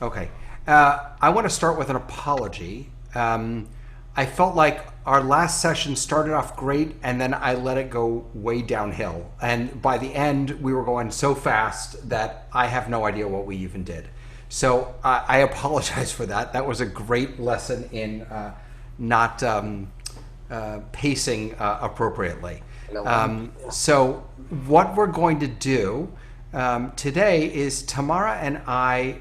Okay. I want to start with an apology. I felt like our last session started off great and then I let it go way downhill. And by the end, we were going so fast that I have no idea what we even did. So I apologize for that. That was a great lesson in not pacing appropriately. So what we're going to do today is Tamara and I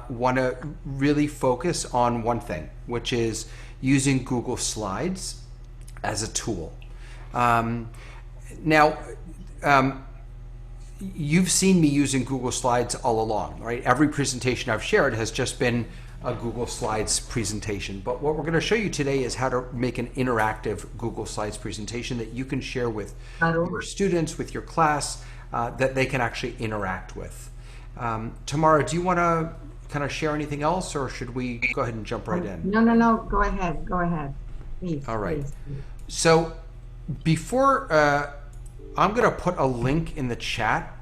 want to really focus on one thing, which is using Google Slides as a tool. Um, now, you've seen me using Google Slides all along, right? Every presentation I've shared has just been a Google Slides presentation. But what we're going to show you today is how to make an interactive Google Slides presentation that you can share with your students, with your class, that they can actually interact with. Tamara, do you want to kind of share anything else, or should we go ahead and jump right in? No, no, no. Go ahead. Go ahead. Please, All right. please. So before, I'm going to put a link in the chat.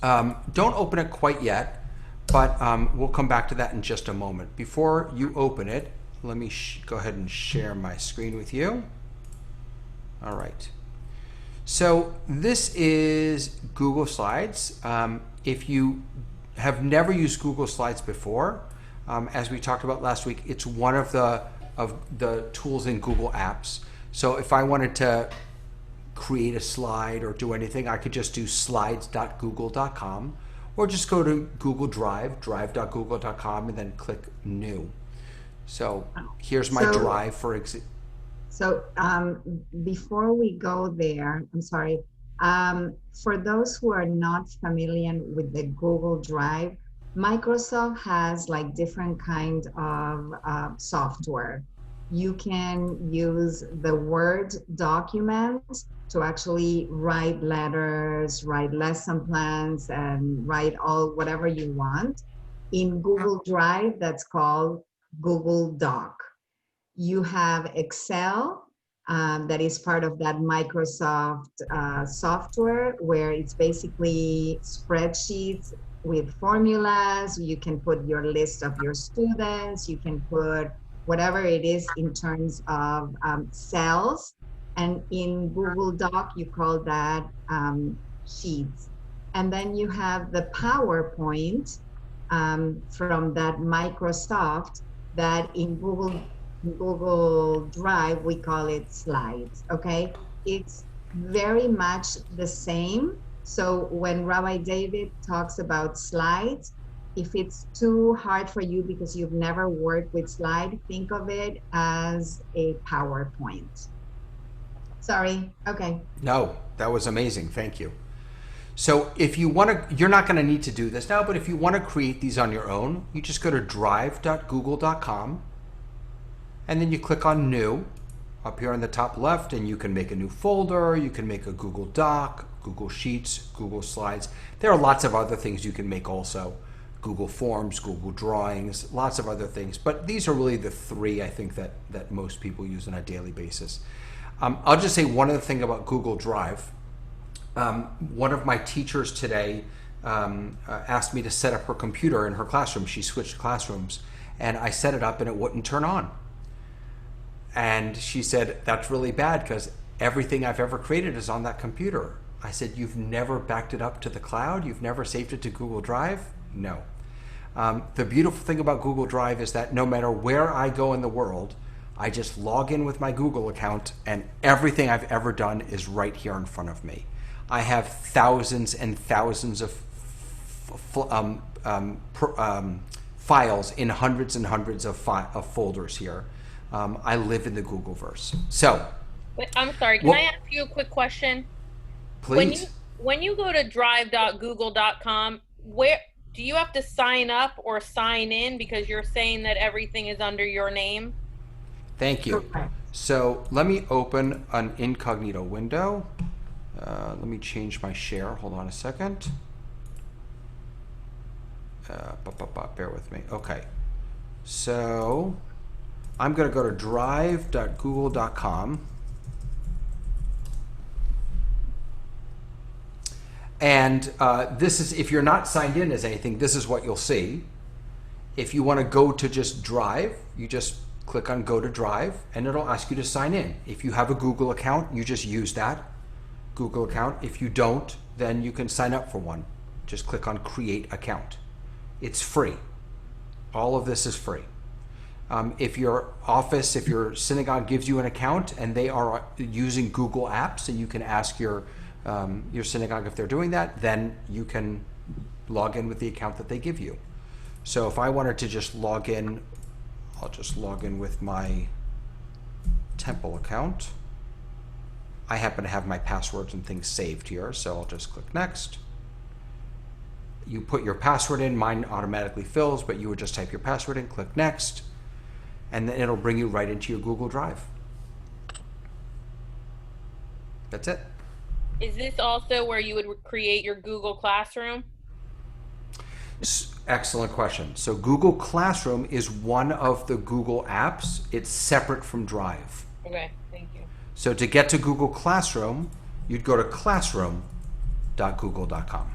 Don't open it quite yet, but we'll come back to that in just a moment. Before you open it, let me go ahead and share my screen with you. All right. So this is Google Slides. If you have never used Google Slides before, as we talked about last week, it's one of the tools in Google Apps. So if I wanted to create a slide or do anything, I could just do slides.google.com or just go to Google Drive, drive.google.com, and then click New. So here's my So, drive for example. so before we go there, I'm sorry. For those who are not familiar with the Google Drive, Microsoft has like different kind of software. You can use the Word document to actually write letters, write lesson plans, and write all whatever you want. In Google Drive, that's called Google Doc. You have Excel, that is part of that Microsoft software, where it's basically spreadsheets with formulas. You can put your list of your students. You can put whatever it is in terms of cells. And in Google Doc, you call that sheets. And then you have the PowerPoint from that Microsoft, that in Google Drive, we call it slides, okay? It's very much the same. So when Rabbi David talks about slides, if it's too hard for you because you've never worked with slide, think of it as a PowerPoint. Sorry, okay. No, that was amazing. Thank you. So if you want to, you're not going to need to do this now, but if you want to create these on your own, you just go to drive.google.com and then you click on New up here on the top left, and you can make a new folder, you can make a Google Doc, Google Sheets, Google Slides. There are lots of other things you can make also. Google Forms, Google Drawings, lots of other things. But these are really the three I think that most people use on a daily basis. I'll just say one other thing about Google Drive. One of my teachers today asked me to set up her computer in her classroom. She switched classrooms, and I set it up and it wouldn't turn on. And she said, that's really bad because everything I've ever created is on that computer. I said, you've never backed it up to the cloud? You've never saved it to Google Drive? No. The beautiful thing about Google Drive is that no matter where I go in the world, I just log in with my Google account and everything I've ever done is right here in front of me. I have thousands and thousands of files in hundreds and hundreds of folders here. I live in the Googleverse. So, Wait, I'm sorry. Can I ask you a quick question? When you please. when you go to drive.google.com, where do you have to sign up or sign in because you're saying that everything is under your name? Thank you. Correct. So let me open an incognito window. Let me change my share. Hold on a second. Bear with me. Okay. So I'm going to go to drive.google.com. And this is, if you're not signed in as anything, this is what you'll see. If you want to go to just Drive, you just click on Go to Drive, and it'll ask you to sign in. If you have a Google account, you just use that Google account. If you don't, then you can sign up for one. Just click on Create Account. It's free. All of this is free. If your office, if your synagogue gives you an account and they are using Google Apps, and you can ask your synagogue if they're doing that, then you can log in with the account that they give you. So if I wanted to just log in, I'll just log in with my Temple account. I happen to have my passwords and things saved here, so I'll just click Next. You put your password in, mine automatically fills, but you would just type your password in, click Next, and then it'll bring you right into your Google Drive. That's it. Is this also where you would create your Google Classroom? Excellent question. So Google Classroom is one of the Google apps. It's separate from Drive. Okay, thank you. So to get to Google Classroom, you'd go to classroom.google.com.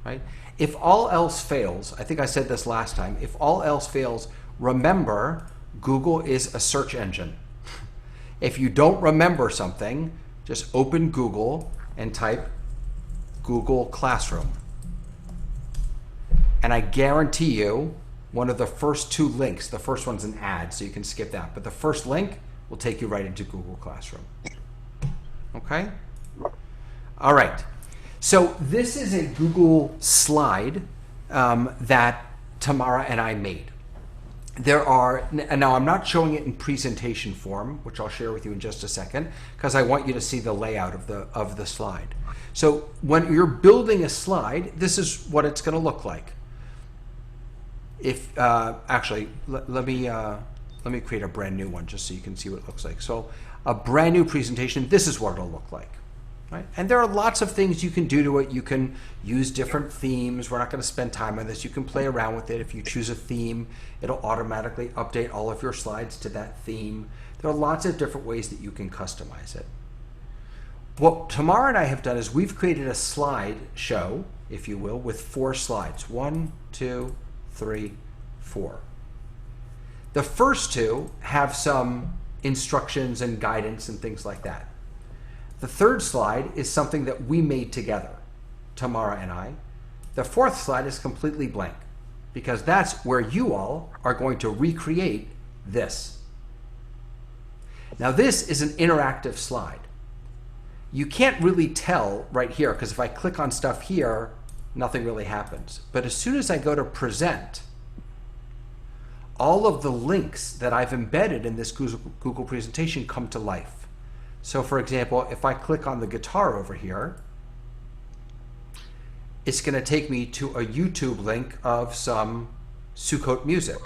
Right? If all else fails, I think I said this last time, if all else fails, remember Google is a search engine. If you don't remember something, just open Google and type Google Classroom. And I guarantee you, one of the first two links, the first one's an ad, so you can skip that, but the first link will take you right into Google Classroom. Okay? All right. So this is a Google slide that Tamara and I made. There are, and now I'm not showing it in presentation form, which I'll share with you in just a second, because I want you to see the layout of the slide. So when you're building a slide, this is what it's going to look like. If actually, let me create a brand new one just so you can see what it looks like. So a brand new presentation, this is what it'll look like. Right? And there are lots of things you can do to it. You can use different themes. We're not going to spend time on this. You can play around with it. If you choose a theme, it'll automatically update all of your slides to that theme. There are lots of different ways that you can customize it. What Tamara and I have done is we've created a slide show, if you will, with 4 slides. 1, 2, 3, 4. The first 2 have some instructions and guidance and things like that. The third slide is something that we made together, Tamara and I. The 4th slide is completely blank because that's where you all are going to recreate this. Now this is an interactive slide. You can't really tell right here because if I click on stuff here, nothing really happens. But as soon as I go to present, all of the links that I've embedded in this Google presentation come to life. So for example, if I click on the guitar over here, it's going to take me to a YouTube link of some Sukkot music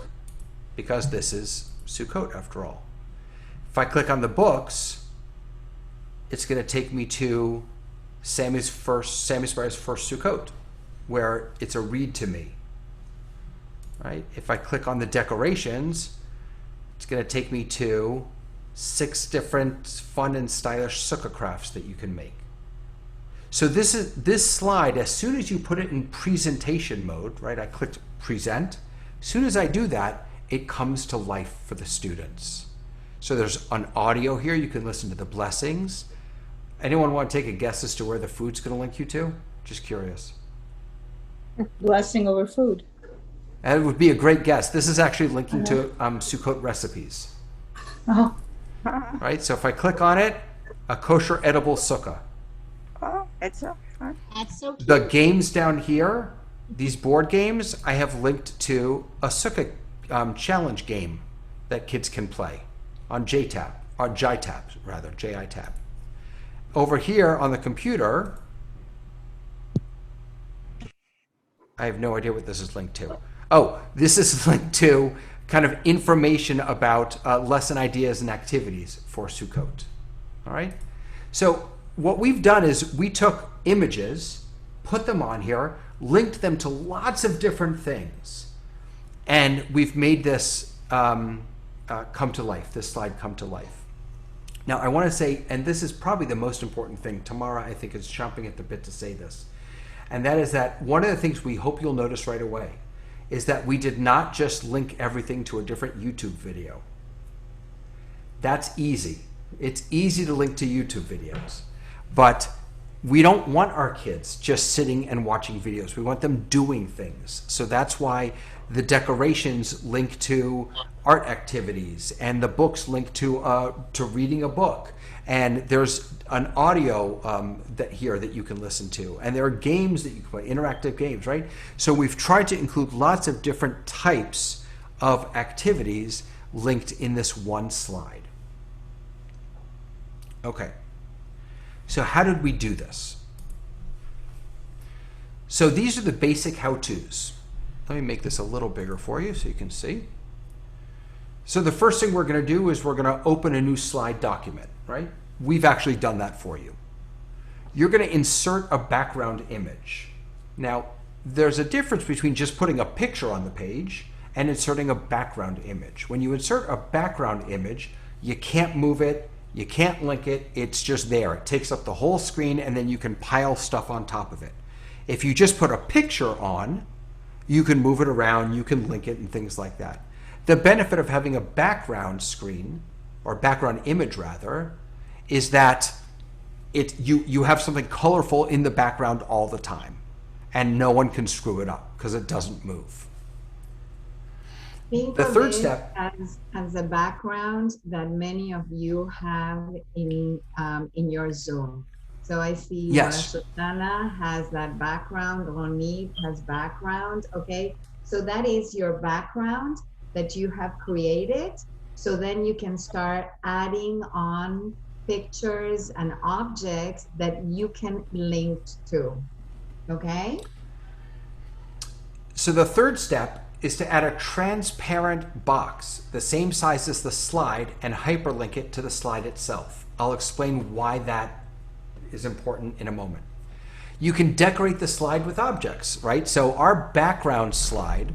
because this is Sukkot after all. If I click on the books, it's going to take me to Sammy Sparrow's first Sukkot, where it's a read to me. Right? If I click on the decorations, it's going to take me to 6 different fun and stylish sukkah crafts that you can make. So this slide, as soon as you put it in presentation mode, right? I clicked present. As soon as I do that, it comes to life for the students. So there's an audio here. You can listen to the blessings. Anyone want to take a guess as to where the food's going to link you to? Just curious. Blessing over food. And it would be a great guess. This is actually linking to Sukkot recipes. Oh. Right, so if I click on it, a kosher edible sukkah. Oh, it's so fun. That's so cute. The games down here, these board games, I have linked to a sukkah challenge game that kids can play on JTab, or JITab rather, JITab. Over here on the computer, I have no idea what this is linked to. Oh, this is linked to kind of information about lesson ideas and activities for Sukkot. All right? So what we've done is we took images, put them on here, linked them to lots of different things, and we've made this come to life, this slide come to life. Now I want to say, and this is probably the most important thing, Tamara I think is chomping at the bit to say this, And that is that one of the things we hope you'll notice right away is that we did not just link everything to a different YouTube video. That's easy. It's easy to link to YouTube videos, but we don't want our kids just sitting and watching videos. We want them doing things. So that's why the decorations link to art activities, and the books link to reading a book. And there's an audio that you can listen to, and there are games that you can play, interactive games, right? So we've tried to include lots of different types of activities linked in this one slide. Okay. So how did we do this? So these are the basic how-tos. Let me make this a little bigger for you so you can see. So the first thing we're going to do is we're going to open a new slide document, right? We've actually done that for you. You're going to insert a background image. Now, there's a difference between just putting a picture on the page and inserting a background image. When you insert a background image, you can't move it, you can't link it, it's just there. It takes up the whole screen, and then you can pile stuff on top of it. If you just put a picture on, you can move it around, you can link it and things like that. The benefit of having a background screen, or background image rather, is that you have something colorful in the background all the time, and no one can screw it up because it doesn't move. Think The of third it step, as a background that many of you have in your Zoom. So I see Yes. Susana has that background, Ronit has background, okay? So that is your background that you have created. So then you can start adding on pictures and objects that you can link to, okay? so the third step is to add a transparent box the same size as the slide and hyperlink it to the slide itself. I'll explain why that is important in a moment. You can decorate the slide with objects, right? So our background slide,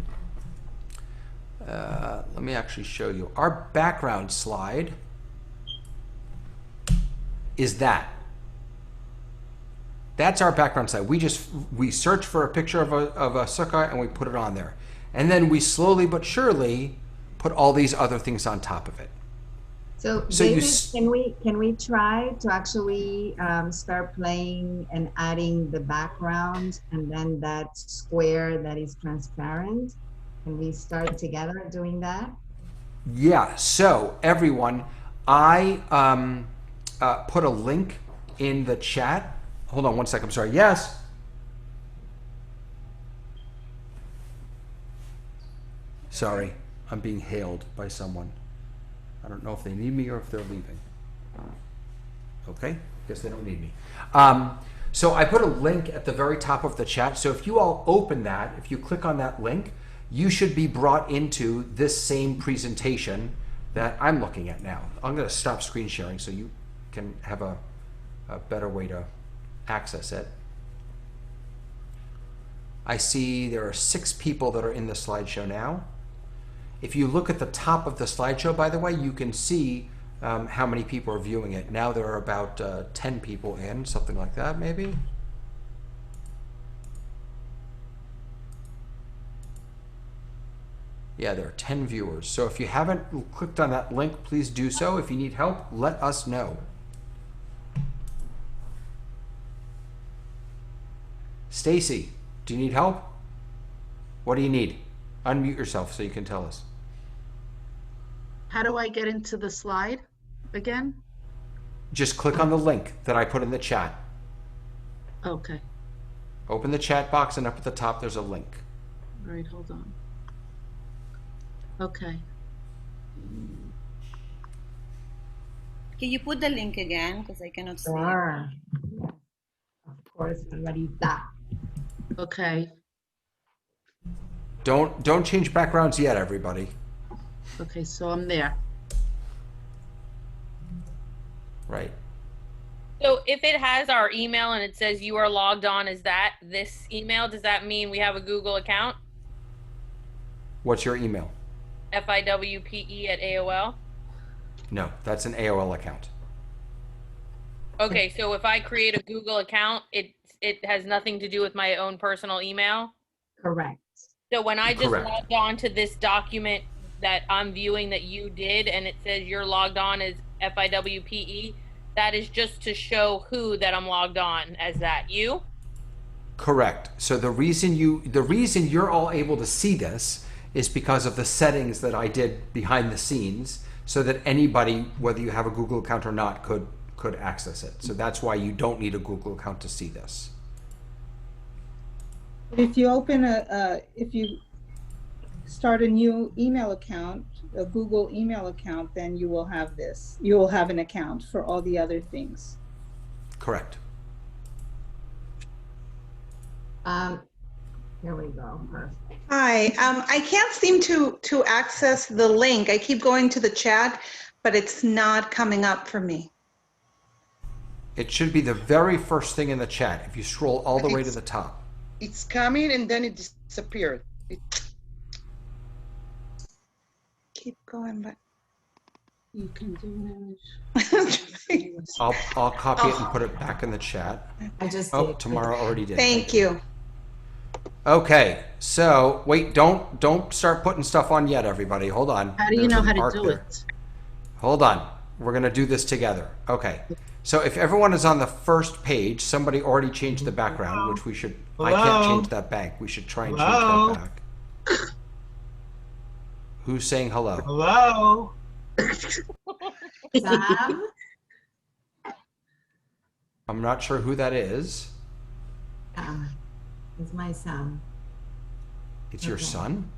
let me actually show you. Our background slide is that. That's our background slide. We search for a picture of a sukkah and we put it on there. And then we slowly but surely put all these other things on top of it. So, So you David, s- can we try to actually start playing and adding the background and then that square that is transparent? Can we start together doing that? Yeah, so everyone, I put a link in the chat. Hold on one second, I'm sorry. Yes? Sorry, I'm being hailed by someone. I don't know if they need me or if they're leaving. Okay, guess they don't need me. So I put a link at the very top of the chat. So if you all open that, if you click on that link, you should be brought into this same presentation that I'm looking at now. I'm going to stop screen sharing so you can have a better way to access it. I see there are 6 people that are in the slideshow now. If you look at the top of the slideshow, by the way, you can see how many people are viewing it. Now there are about 10 people in, something like that, maybe. Yeah, there are 10 viewers. So if you haven't clicked on that link, please do so. If you need help, let us know. Stacy, do you need help? What do you need? Unmute yourself so you can tell us. How do I get into the slide again? Just click on the link that I put in the chat. Okay. Open the chat box and up at the top there's a link. All right, hold on. Okay. Can you put the link again? Because I cannot see it. Sure. Yes. Of course, Margarita. Okay. Don't change backgrounds yet, everybody. Okay, so I'm there. Right. So if it has our email and it says you are logged on, is that this email? Does that mean we have a Google account? What's your email? FIWPE@AOL. No, that's an AOL account. Okay, so if I create a Google account, it it has nothing to do with my own personal email. Correct. So when I just Correct. logged on to this document that I'm viewing that you did, and it says you're logged on as FIWPE, that is just to show who that I'm logged on as. That you? Correct. So the reason you're all able to see this is because of the settings that I did behind the scenes, so that anybody, whether you have a Google account or not, could access it. So that's why you don't need a Google account to see this. If you open if you start a new email account, a Google email account, then you will have this. You will have an account for all the other things. Correct. Here we go. Perfect. Hi, I can't seem to access the link. I keep going to the chat, but it's not coming up for me. It should be the very first thing in the chat. If you scroll all the way to the top. It's coming and then it disappeared. Keep going, but You can do it. I'll copy it and put it back in the chat. I just Oh, did. Tamara already did. Thank you. Okay, so wait, don't start putting stuff on yet, everybody. Hold on. How do you There's know an how to arc do there. it? Hold on. We're going to do this together. Okay. So if everyone is on the first page, somebody already changed the background, which we should. I can't change that back. We should try and change that back. Who's saying hello? Hello? Sam? I'm not sure who that is. It's my Sam. It's your Okay. son?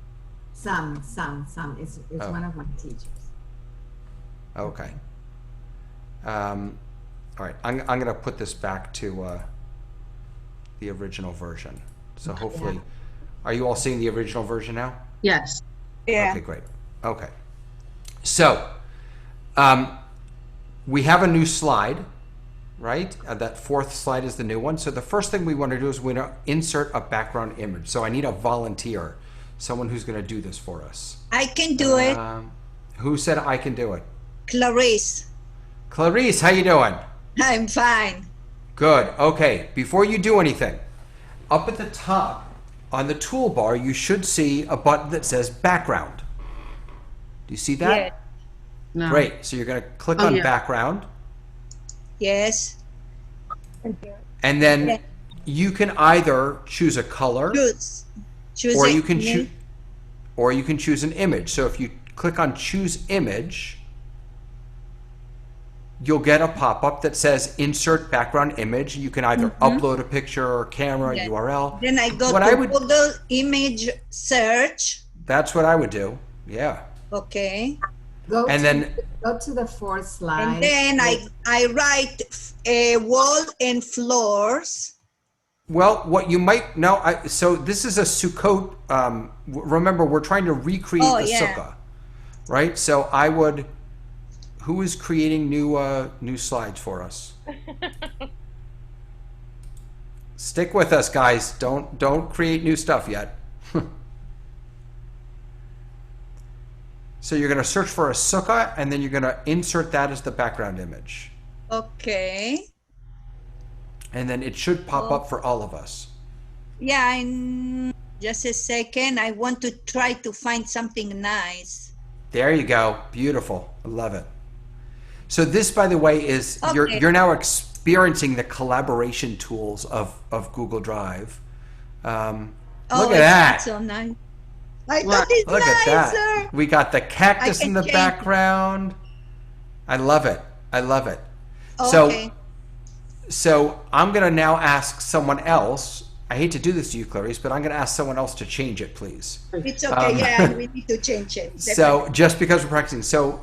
Sam. It's Oh. one of my teachers. Okay. All right. I'm going to put this back to the original version. So hopefully, are you all seeing the original version now? Yes. Yeah. Okay, great. Okay. So, we have a new slide, right? That fourth slide is the new one. So the first thing we want to do is we want to insert a background image. So I need a volunteer, someone who's going to do this for us. I can do it. Who said I can do it? Clarice. Clarice, how you doing? I'm fine. Good. Okay. Before you do anything, up at the top on the toolbar, you should see a button that says background. Do you see that? Yeah. No. Great. So you're going to click Oh, on yeah. background, Yes. and then Yeah. you can either choose a color, Choose or a you can image. choose an image. So if you click on choose image, you'll get a pop-up that says insert background image. You can either upload a picture or camera Yeah. URL. Then I go What to I would- Google image search. That's what I would do. Yeah. Okay. And then Go to the fourth slide. And then I write wall and floors. well, what you might know, so this is a Sukkot. Remember, we're trying to recreate Oh, the yeah. sukkah, right? So I would. Who is creating new slides for us? Stick with us, guys. Don't create new stuff yet. So you're going to search for a sukkah, and then you're going to insert that as the background image, Okay. and then it should pop up for all of us. Yeah, just a second. I want to try to find something nice. There you go. Beautiful. I love it. So this, by the way, is Okay. you're now experiencing the collaboration tools of Google Drive. Look at it's that. So nice. I Look. thought it's Look at that. nicer. We got the cactus I in can the change it. background. I love it. I love it. Okay. So I'm going to now ask someone else. I hate to do this to you, Clarice, but I'm going to ask someone else to change it, please. It's okay. Yeah, we need to change it. So just because we're practicing. So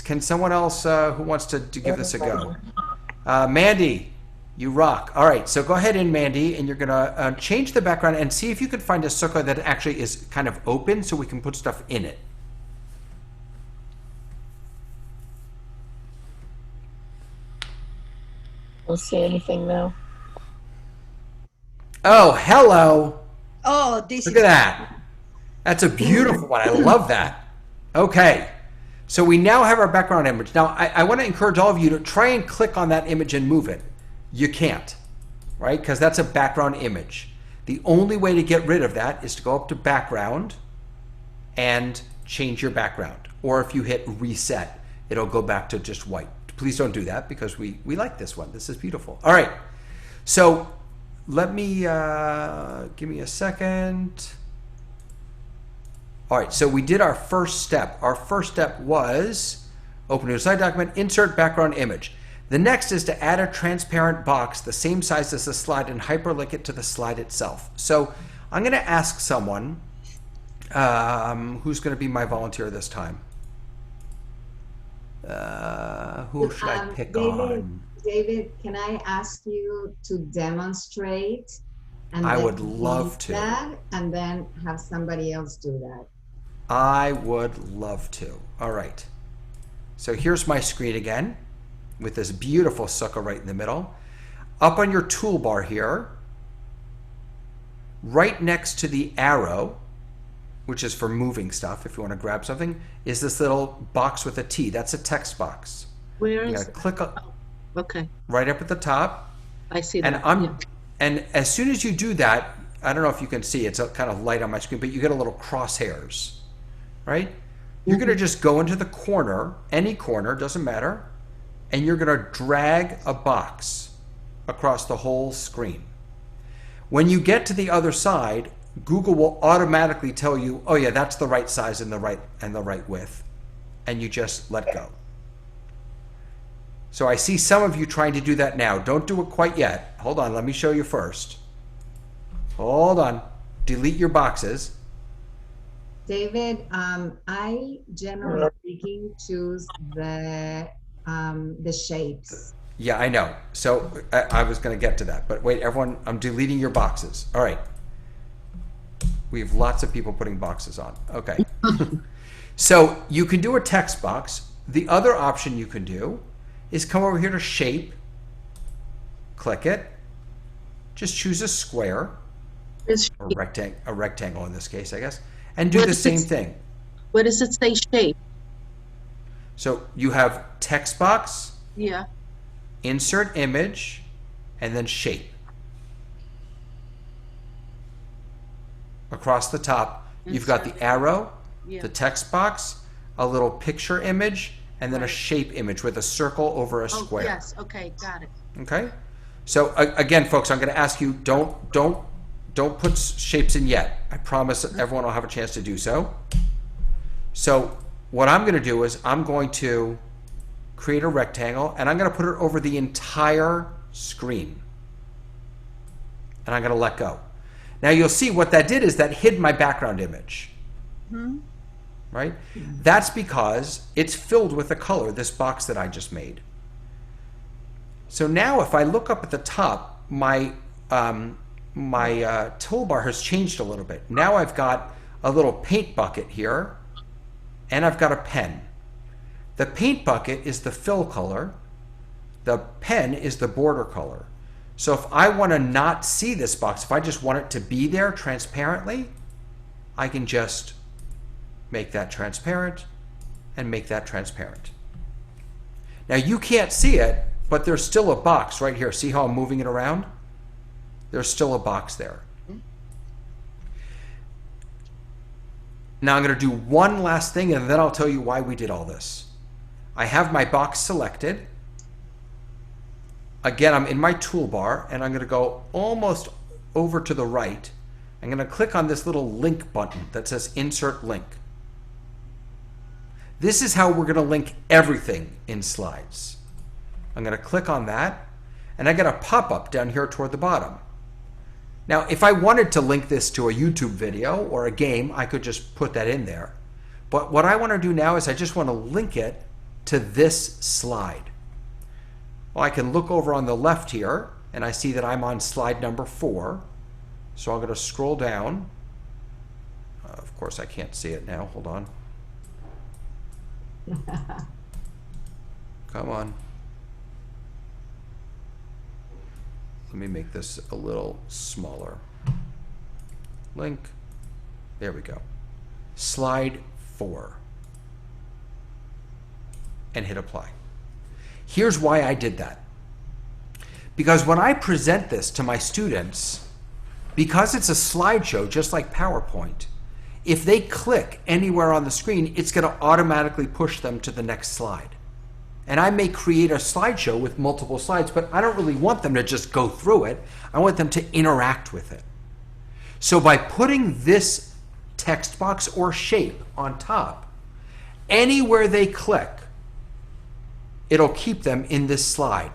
can someone else who wants to give this a go? Mandy, you rock. All right, so go ahead in, Mandy, and you're going to change the background and see if you can find a sukkah that actually is kind of open so we can put stuff in it. Don't see anything now. Oh, hello. Oh, this Look is at that. That's a beautiful one. I love that. Okay. So we now have our background image. Now, I want to encourage all of you to try and click on that image and move it. You can't. right? Because that's a background image. The only way to get rid of that is to go up to background and change your background. Or if you hit reset, it'll go back to just white. Please don't do that because we like this one. This is beautiful. All right. So let me, give me a second. All right, so we did our first step. Our first step was open a new slide document, insert background image. The next is to add a transparent box the same size as the slide and hyperlink it to the slide itself. So I'm going to ask someone who's going to be my volunteer this time. Who should I pick on? David, can I ask you to demonstrate? And I then would love do to. that, and then have somebody else do that. I would love to. All right. So here's my screen again with this beautiful sucker right in the middle. Up on your toolbar here, right next to the arrow, which is for moving stuff if you want to grab something, is this little box with a T. That's a text box. Where You is? gotta click Okay, right up at the top. I see And that. and as soon as you do that, I don't know if you can see, it's kind of light on my screen, but you get a little crosshairs, right? You're going to just go into the corner, any corner, doesn't matter, and you're going to drag a box across the whole screen. When you get to the other side, Google will automatically tell you, oh yeah, that's the right size and the right width, and you just let go. So I see some of you trying to do that now. Don't do it quite yet. Hold on, let me show you first. Hold on. Delete your boxes. David, I generally speaking choose the shapes. Yeah, I know. So I was going to get to that. But wait, everyone, I'm deleting your boxes. All right. We have lots of people putting boxes on. Okay. So you can do a text box. The other option you can do is come over here to shape, click it, just choose a square, or a rectangle in this case, I guess, and do the same thing. Where does it say shape? So you have text box, Yeah, insert image, and then shape. Across the top, you've got the arrow, yeah. the text box, a little picture image, and then a shape image with a circle over a Oh, square. yes, okay, got it. Okay? So again, folks, I'm going to ask you, don't put shapes in yet. I promise everyone will have a chance to do so. So what I'm going to do is I'm going to create a rectangle, and I'm going to put it over the entire screen. And I'm going to let go. Now you'll see what that did is that hid my background image. Right? That's because it's filled with a color, this box that I just made. So now if I look up at the top, my toolbar has changed a little bit. Now I've got a little paint bucket here, and I've got a pen. The paint bucket is the fill color. The pen is the border color. So if I want to not see this box, if I just want it to be there transparently, I can just make that transparent and make that transparent. Now you can't see it, but there's still a box right here. See how I'm moving it around? There's still a box there. Now I'm going to do one last thing, and then I'll tell you why we did all this. I have my box selected. Again, I'm in my toolbar, and I'm going to go almost over to the right. I'm going to click on this little link button that says Insert Link. This is how we're going to link everything in slides. I'm going to click on that, and I get a pop-up down here toward the bottom. Now, if I wanted to link this to a YouTube video or a game, I could just put that in there. But what I want to do now is I just want to link it to this slide. Well, I can look over on the left here, and I see that I'm on slide number 4. So I'm going to scroll down. Of course, I can't see it now. Hold on. Come on. Let me make this a little smaller. Link. There we go. Slide 4. And hit apply. Here's why I did that. Because when I present this to my students, because it's a slideshow, just like PowerPoint, if they click anywhere on the screen, it's going to automatically push them to the next slide. And I may create a slideshow with multiple slides, but I don't really want them to just go through it. I want them to interact with it. So by putting this text box or shape on top, anywhere they click, it'll keep them in this slide.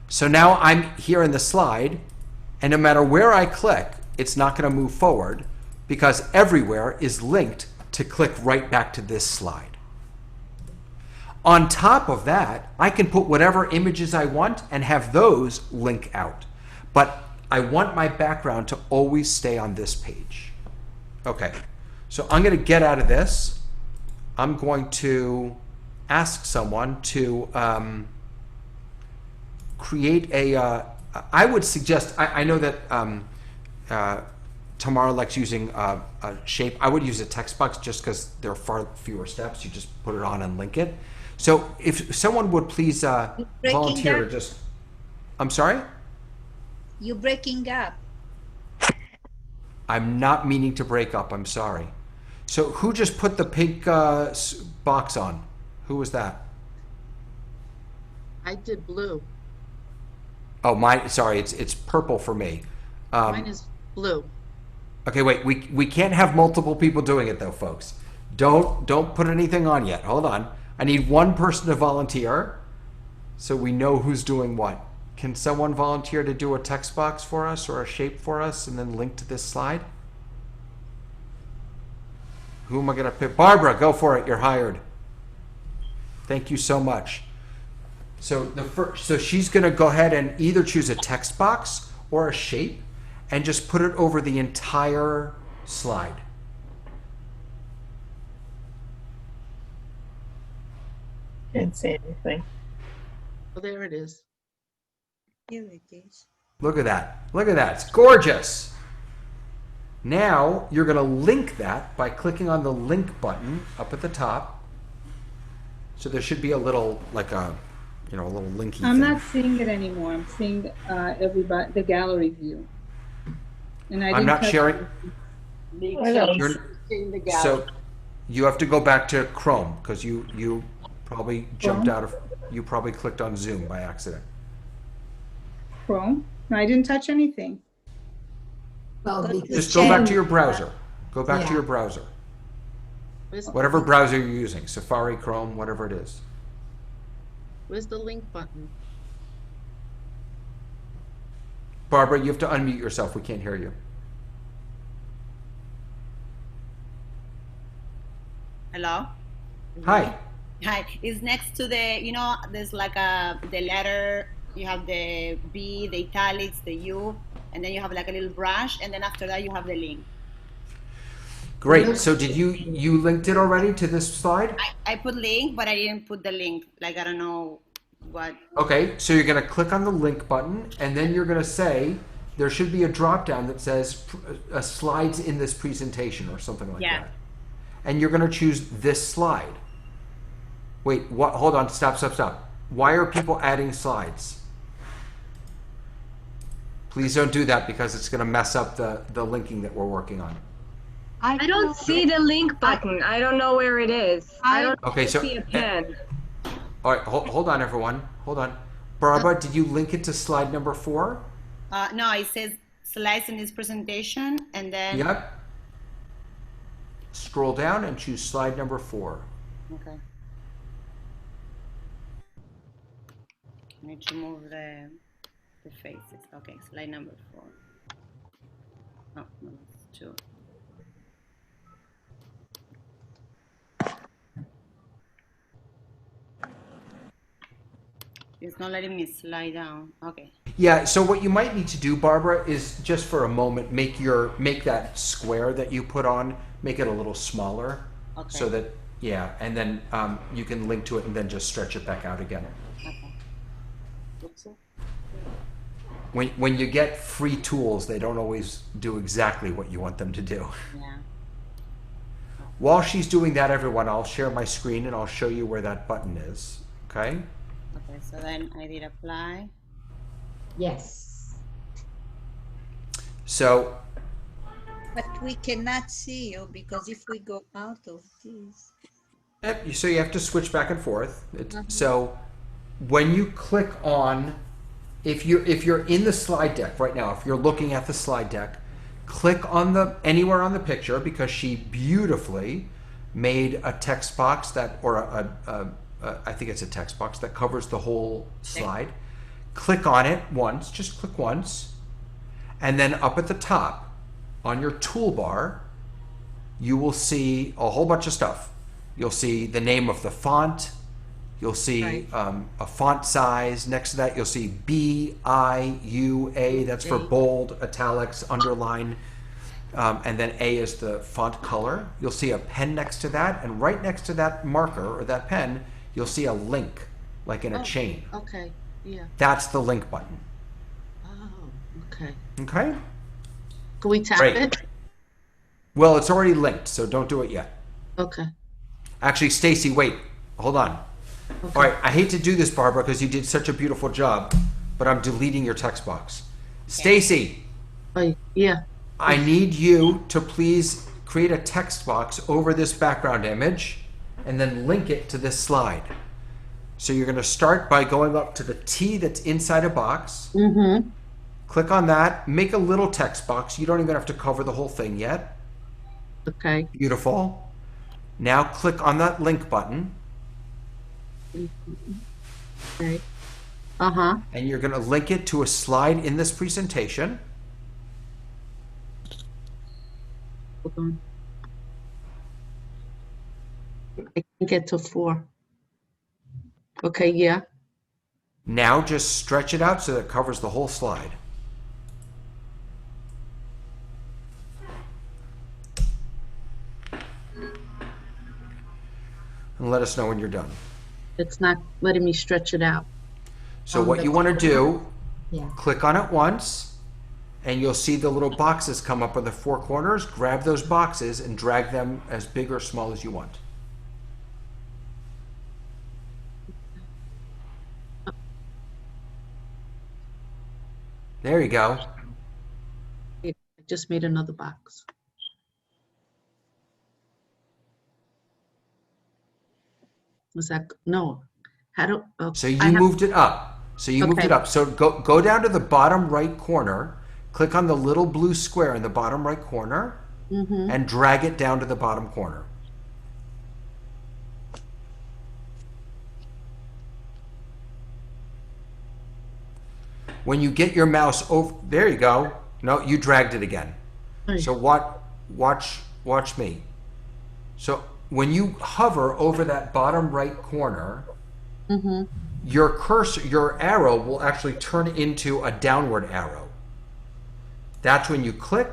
So now I'm here in the slide, and no matter where I click, it's not going to move forward because everywhere is linked to click right back to this slide. On top of that, I can put whatever images I want and have those link out. But I want my background to always stay on this page. Okay, so I'm going to get out of this. I'm going to ask someone to create a, I would suggest, I know that Tamara likes using a shape. I would use a text box just because there are far fewer steps. You just put it on and link it. So if someone would please volunteer to just, I'm sorry? You're breaking up. I'm not meaning to break up, I'm sorry. So who just put the pink box on? Who was that? I did blue. Oh, mine, sorry, it's purple for me. Mine is blue. Okay, wait, we can't have multiple people doing it though, folks. Don't put anything on yet, hold on. I need one person to volunteer so we know who's doing what. Can someone volunteer to do a text box for us or a shape for us and then link to this slide? Who am I going to pick? Barbara, go for it. You're hired. Thank you so much. So so she's going to go ahead and either choose a text box or a shape and just put it over the entire slide. Can't see anything. Oh, there it is. Here it is. Look at that. Look at that. It's gorgeous. Now you're going to link that by clicking on the link button up at the top. So there should be a little, like a, a little linky I'm thing. not seeing it anymore. I'm seeing everybody, the gallery view. And I'm not sharing. You're- So you have to go back to Chrome because you probably jumped out of, you probably clicked on Zoom by accident. Chrome? No, I didn't touch anything. Well, Just go back to your browser. Go back to Yeah. your browser. Where's, Whatever browser you're using, Safari, Chrome, whatever it is. where's the link button? Barbara, you have to unmute yourself. We can't hear you. Hello? Hi. Hi. It's next to the, there's like the letter, you have the B, the italics, the U, and then you have like a little brush, and then after that you have the link. Great. So did you linked it already to this slide? I put link, but I didn't put the link. Like, I don't know what. Okay, so you're going to click on the link button, and then you're going to say there should be a drop down that says slides in this presentation or something like that. And you're going to choose this slide. Wait, what? Hold on. Stop. Why are people adding slides? Please don't do that because it's going to mess up the linking that we're working on. I don't see the link button. I don't know where it is. I don't see a pen. All right, hold on, everyone. Hold on. Barbara, did you link it to slide number 4? No, it says slides in this presentation, and then. Yep. Scroll down and choose slide number 4. Okay. I need to move the faces. Okay, slide number 4. Oh, no, it's 2. It's not letting me slide down. Okay. Yeah, so what you might need to do, Barbara, is just for a moment make that square that you put on, make it a little smaller. Okay. So that, and then you can link to it and then just stretch it back out again. Okay. When you get free tools, they don't always do exactly what you want them to do. Yeah. While she's doing that, everyone, I'll share my screen and I'll show you where that button is, okay? Okay, so then I did apply. Yes. So But we cannot see you because if we go out of this. so you have to switch back and forth. So when you click on, if you're in the slide deck right now, if you're looking at the slide deck, click on the anywhere on the picture, because she beautifully made a text box that, or I think it's a text box that covers the whole slide. Click on it once, just click once, and then up at the top on your toolbar, you will see a whole bunch of stuff. You'll see the name of the font. You'll see a font size. Next to that, you'll see BIUA. That's for bold, italics, underline. And then A is the font color. You'll see a pen next to that. And right next to that marker or that pen, you'll see a link, like in a chain. Okay, yeah. That's the link button. Oh, okay. Okay? Can we tap Great. it? Well, it's already linked, so don't do it yet. Okay. Actually, Stacy, wait. Hold on. All right, I hate to do this, Barbara, because you did such a beautiful job, but I'm deleting your text box. Stacy, Oh, yeah. I need you to please create a text box over this background image and then link it to this slide. So you're going to start by going up to the T that's inside a box. Mm-hmm. Click on that. Make a little text box. You don't even have to cover the whole thing yet. Okay. Beautiful. Now click on that link button. Okay. Uh-huh. And you're going to link it to a slide in this presentation. Hold on. I can get to 4. Okay, yeah. Now just stretch it out so that it covers the whole slide. And let us know when you're done. It's not letting me stretch it out. So what you want to do, Yeah. click on it once, and you'll see the little boxes come up on the 4 corners. Grab those boxes and drag them as big or small as you want. There you go. I just made another box. Was that, no. How do, So you moved it up. So you moved Okay. it up. So go down to the bottom right corner, click on the little blue square in the bottom right corner, Mm-hmm. and drag it down to the bottom corner. When you get your mouse over, there you go. No, you dragged it again. So watch me. So when you hover over that bottom right corner, Mm-hmm. your cursor, your arrow will actually turn into a downward arrow. That's when you click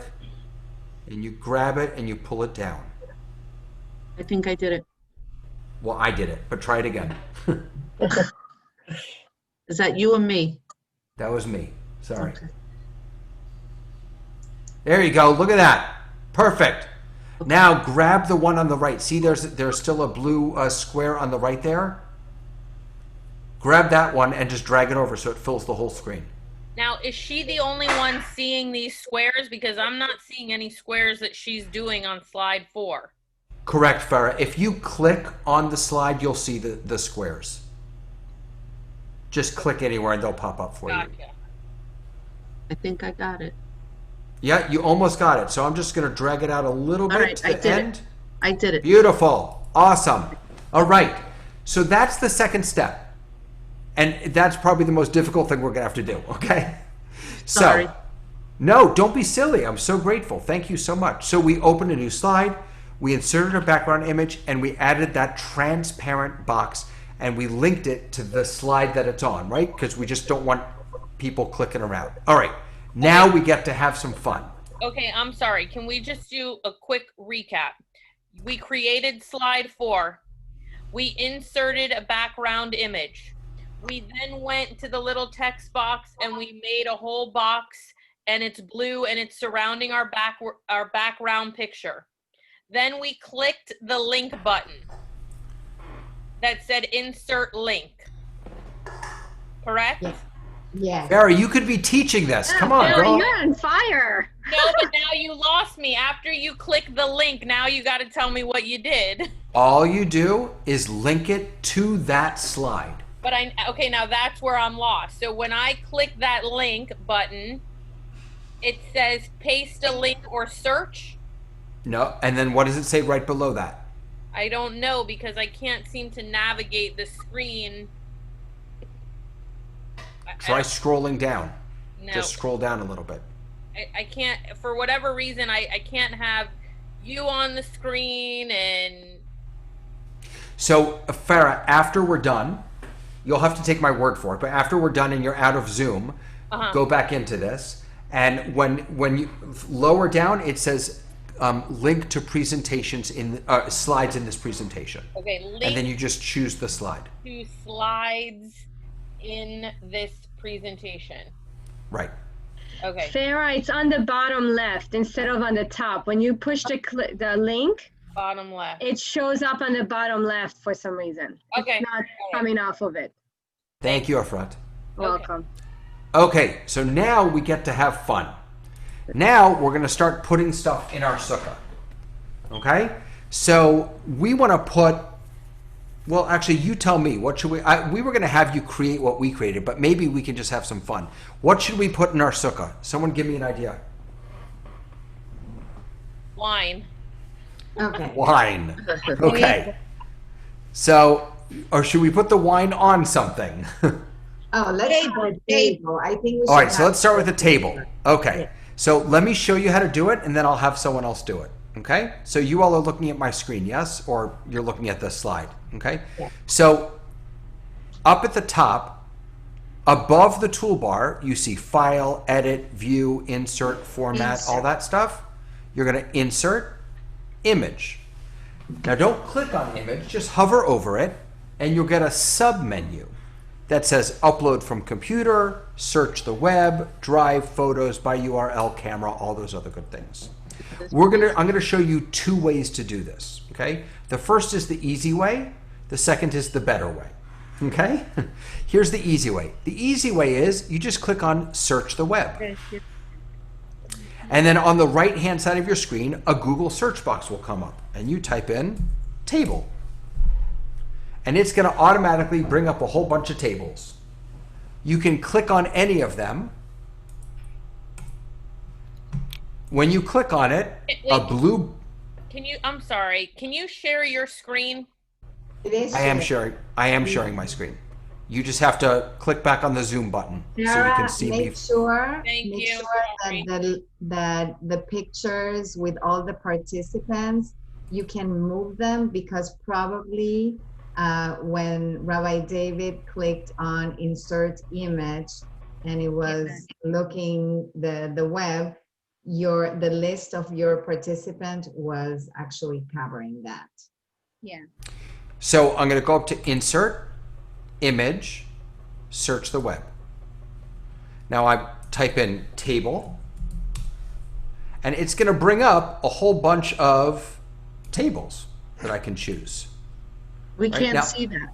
and you grab it and you pull it down. I think I did it. Well, I did it, but try it again. Is that you and me? That was me. Sorry. Okay. There you go. Look at that. Perfect. Now grab the one on the right. See, there's still a blue square on the right there. Grab that one and just drag it over so it fills the whole screen. Now, is she the only one seeing these squares? Because I'm not seeing any squares that she's doing on slide 4. Correct, Farah. If you click on the slide, you'll see the squares. Just click anywhere and they'll pop up for you. Gotcha. I think I got it. Yeah, you almost got it. So I'm just going to drag it out a little bit right, to I the did it. end. I did it. Beautiful. Awesome. All right. So that's the second step. And that's probably the most difficult thing we're going to have to do, okay? Sorry. So, no, don't be silly. I'm so grateful. Thank you so much. So we opened a new slide, we inserted a background image, and we added that transparent box, and we linked it to the slide that it's on, right? Because we just don't want people clicking around. All right. Now we get to have some fun. Okay, I'm sorry. Can we just do a quick recap? We created slide 4. We inserted a background image. We then went to the little text box and we made a whole box, and it's blue and it's surrounding our background picture. Then we clicked the link button that said insert link. Correct? Yes. Yes. Barry, you could be teaching this. Come on, Barry, girl. you're on fire. No, but now you lost me. After you click the link, now you got to tell me what you did. All you do is link it to that slide. But okay, now that's where I'm lost. So when I click that link button, it says paste a link or search. No, and then what does it say right below that? I don't know because I can't seem to navigate the screen. Try scrolling down. No. Just scroll down a little bit. I can't, for whatever reason, I can't have you on the screen and... So, Farah, after we're done, you'll have to take my word for it, but after we're done and you're out of Zoom, go back into this. And when you lower down, it says link to presentations in slides in this presentation. Okay, link and then you just choose the slide. to slides in this presentation. Right. Okay. Farah, it's on the bottom left instead of on the top. When you push the link, Bottom left. it shows up on the bottom left for some reason. Okay. It's not coming off of it. Thank you, Efrat. Welcome. Okay, so now we get to have fun. Now we're going to start putting stuff in our sukkah. Okay? So we want to put, well, actually, you tell me. What should we, we were going to have you create what we created, but maybe we can just have some fun. What should we put in our sukkah? Someone give me an idea. Wine. Okay. Wine. Okay. So, or should we put the wine on something? Oh, let's have a table. I think we should. All right, so have- let's start with the table. Okay. So let me show you how to do it, and then I'll have someone else do it. Okay? So you all are looking at my screen, yes? Or you're looking at the slide. Okay? Yeah. So up at the top, above the toolbar, you see File, Edit, View, Insert, Format, all that stuff. You're going to insert Image. Now don't click on Image, just hover over it, and you'll get a sub-menu that says Upload from Computer, Search the Web, Drive, Photos by URL, Camera, all those other good things. I'm gonna show you two ways to do this, okay? The first is the easy way, the second is the better way, okay? Here's the easy way. The easy way is you just click on Search the Web. And then on the right-hand side of your screen, a Google search box will come up, and you type in table. And it's going to automatically bring up a whole bunch of tables. You can click on any of them. When you click on it, a blue... I'm sorry, can you share your screen? It is. I am sharing my screen. You just have to click back on the Zoom button so you can see me. Make sure you. that the pictures with all the participants, you can move them because probably when Rabbi David clicked on insert image and it was looking the web, the list of your participant was actually covering that. Yeah. So I'm going to go up to Insert, Image, Search the Web. Now I type in table, and it's going to bring up a whole bunch of tables that I can choose. We Right, can't now- see that.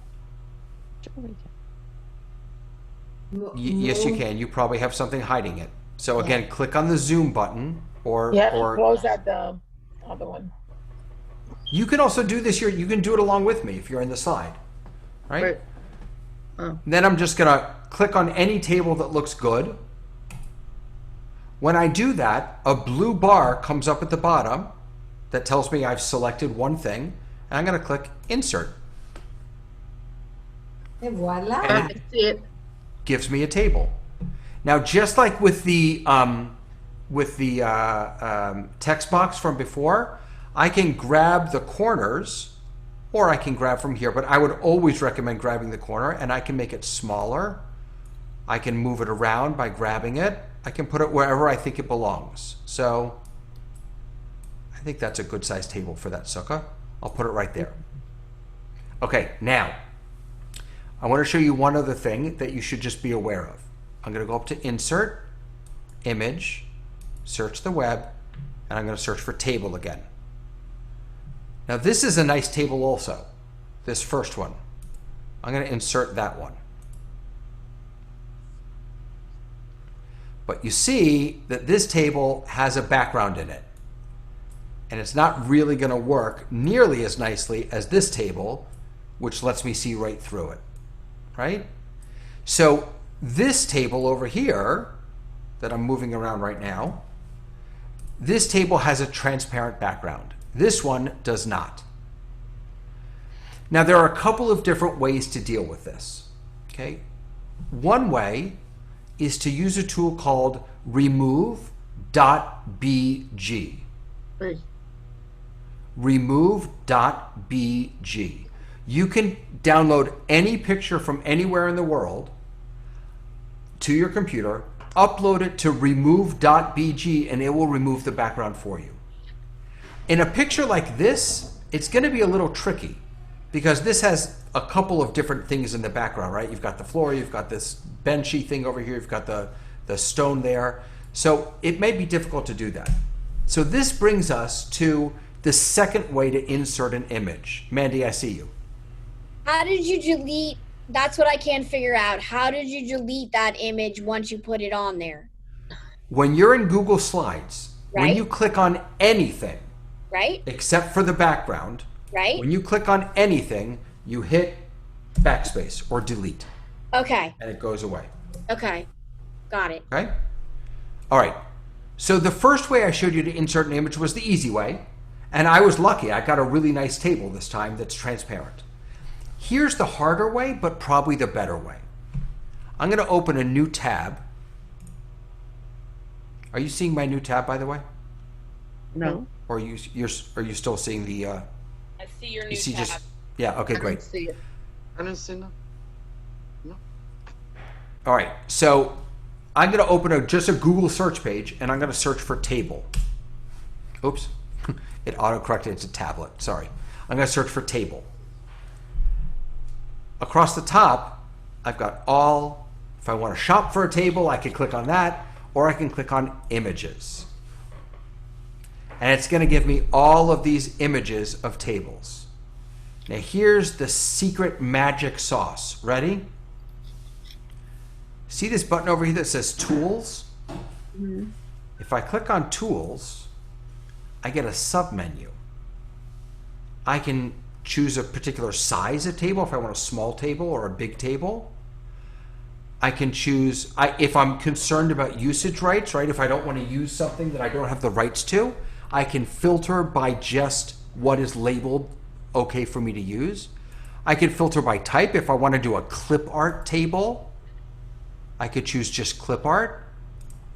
Yes, you can. You probably have something hiding it. So again, click on the Zoom button, or Close that the other one. you can also do this here. You can do it along with me if you're in the slide, right? Right. Oh. Then I'm just gonna click on any table that looks good. When I do that, a blue bar comes up at the bottom that tells me I've selected one thing, and I'm gonna click Insert. Et voila. I see it. Gives me a table. Now, just like with the text box from before, I can grab the corners, or I can grab from here, but I would always recommend grabbing the corner, and I can make it smaller. I can move it around by grabbing it. I can put it wherever I think it belongs. So I think that's a good sized table for that sukkah. I'll put it right there. Okay, now I want to show you one other thing that you should just be aware of. I'm going to go up to Insert, Image, Search the Web, and I'm going to search for Table again. Now this is a nice table also, this first one. I'm going to insert that one. But you see that this table has a background in it. And it's not really going to work nearly as nicely as this table, which lets me see right through it, right? So this table over here that I'm moving around right now, this table has a transparent background. This one does not. Now, there are a couple of different ways to deal with this, okay? One way is to use a tool called remove.bg. Wait, Remove.bg. You can download any picture from anywhere in the world to your computer, upload it to remove.bg, and it will remove the background for you. In a picture like this, it's going to be a little tricky because this has a couple of different things in the background, right? You've got the floor, you've got this benchy thing over here, you've got the stone there. So it may be difficult to do that. So this brings us to the second way to insert an image. Mandy, I see you. How did you delete? That's what I can't figure out. How did you delete that image once you put it on there? When you're in Google Slides, when you click on anything, right? Except for the background, right? When you click on anything, you hit backspace or delete. Okay. And it goes away. Okay. Got it. Okay? All right. So the first way I showed you to insert an image was the easy way. And I was lucky. I got a really nice table this time that's transparent. Here's the harder way, but probably the better way. I'm going to open a new tab. Are you seeing my new tab, by the way? no. Or are you still seeing the? I see your new You see tab. just yeah. Okay, I great. don't see it. I don't see no. All right. So I'm going to open just a Google search page, and I'm going to search for table. Oops, it autocorrected it to tablet. Sorry. I'm going to search for table. Across the top, I've got all. If I want to shop for a table, I can click on that, or I can click on images. And it's going to give me all of these images of tables. Now here's the secret magic sauce. Ready? See this button over here that says Tools? Mm-hmm. If I click on Tools, I get a sub-menu. I can choose a particular size of table, if I want a small table or a big table. I can choose, if I'm concerned about usage rights, right? If I don't want to use something that I don't have the rights to, I can filter by just what is labeled okay for me to use. I can filter by type. If I want to do a clip art table, I could choose just clip art.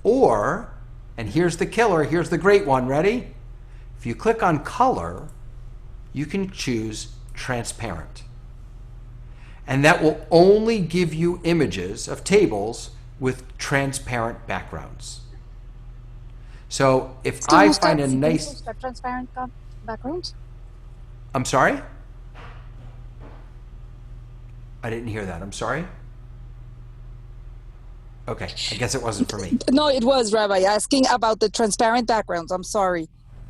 Or, and here's the killer, here's the great one, ready? If you click on color, you can choose transparent. And that will only give you images of tables with transparent backgrounds. So if I find a nice... transparent background? I'm sorry? I didn't hear that. I'm sorry? Okay, I guess it wasn't for me. No, it was, Rabbi, asking about the transparent backgrounds. I'm sorry.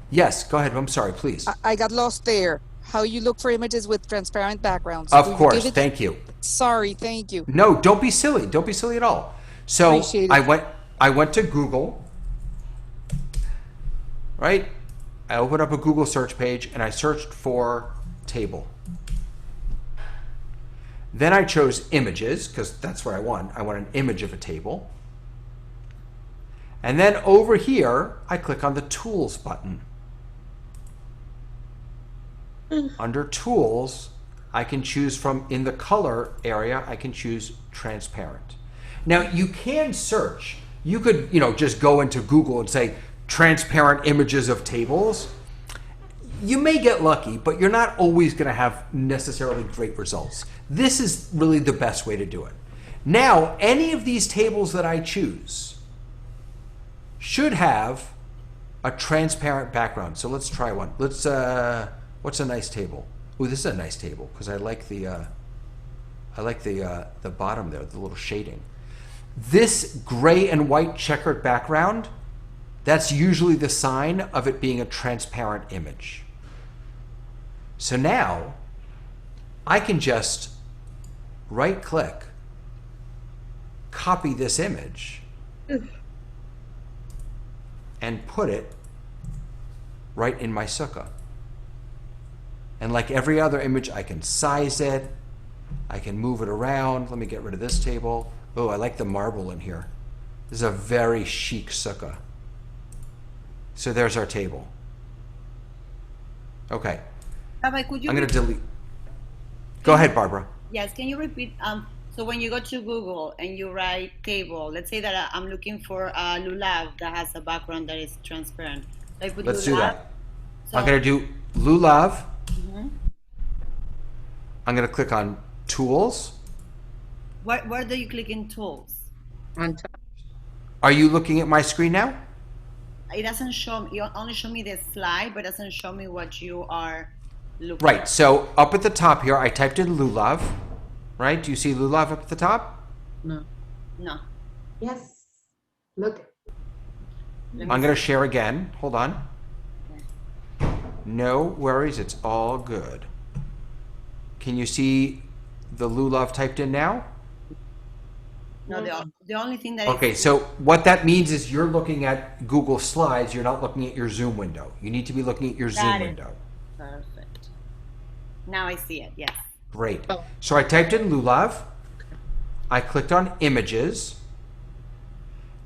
Yes, go ahead. I'm sorry, please. I got lost there. How you look for images with transparent backgrounds. Of course, thank you. Sorry, thank you. No, don't be silly. Don't be silly at all. So Appreciate it. I went to Google, right? I opened up a Google search page and I searched for table. Then I chose images because that's what I want. I want an image of a table. And then over here, I click on the Tools button. Under Tools, I can choose from, in the color area, I can choose transparent. Now you can search. You could, just go into Google and say transparent images of tables. You may get lucky, but you're not always going to have necessarily great results. This is really the best way to do it. Now, any of these tables that I choose should have a transparent background. So let's try one. Let's, what's a nice table? Oh, this is a nice table because I like the bottom there, the little shading. This gray and white checkered background, that's usually the sign of it being a transparent image. So now I can just right click, copy this image, and put it right in my sukkah. And like every other image, I can size it. I can move it around. Let me get rid of this table. Oh, I like the marble in here. This is a very chic sukkah. So there's our table. Okay. Rabbi, could you I'm going to delete. Go ahead, Barbara. Yes, can you repeat? So when you go to Google and you write table, let's say that I'm looking for a lulav that has a background that is transparent. So I put Let's lulav. do that. So, I'm going to do lulav. Mhm. I'm going to click on tools. Where do you click in tools? On top. Are you looking at my screen now? It doesn't show me, you only show me the slide, but doesn't show me what you are looking Right. at. So up at the top here, I typed in lulav. Right? Do you see lulav up at the top? No. No. Yes. Look. I'm going to share again. Hold on. No worries. It's all good. Can you see the lulav typed in now? No, the only thing that Okay, so what that means is you're looking at Google Slides. You're not looking at your Zoom window. You need to be looking at your Zoom Got it. window. Perfect. Now I see it, yes. Great. So I typed in lulav. I clicked on images.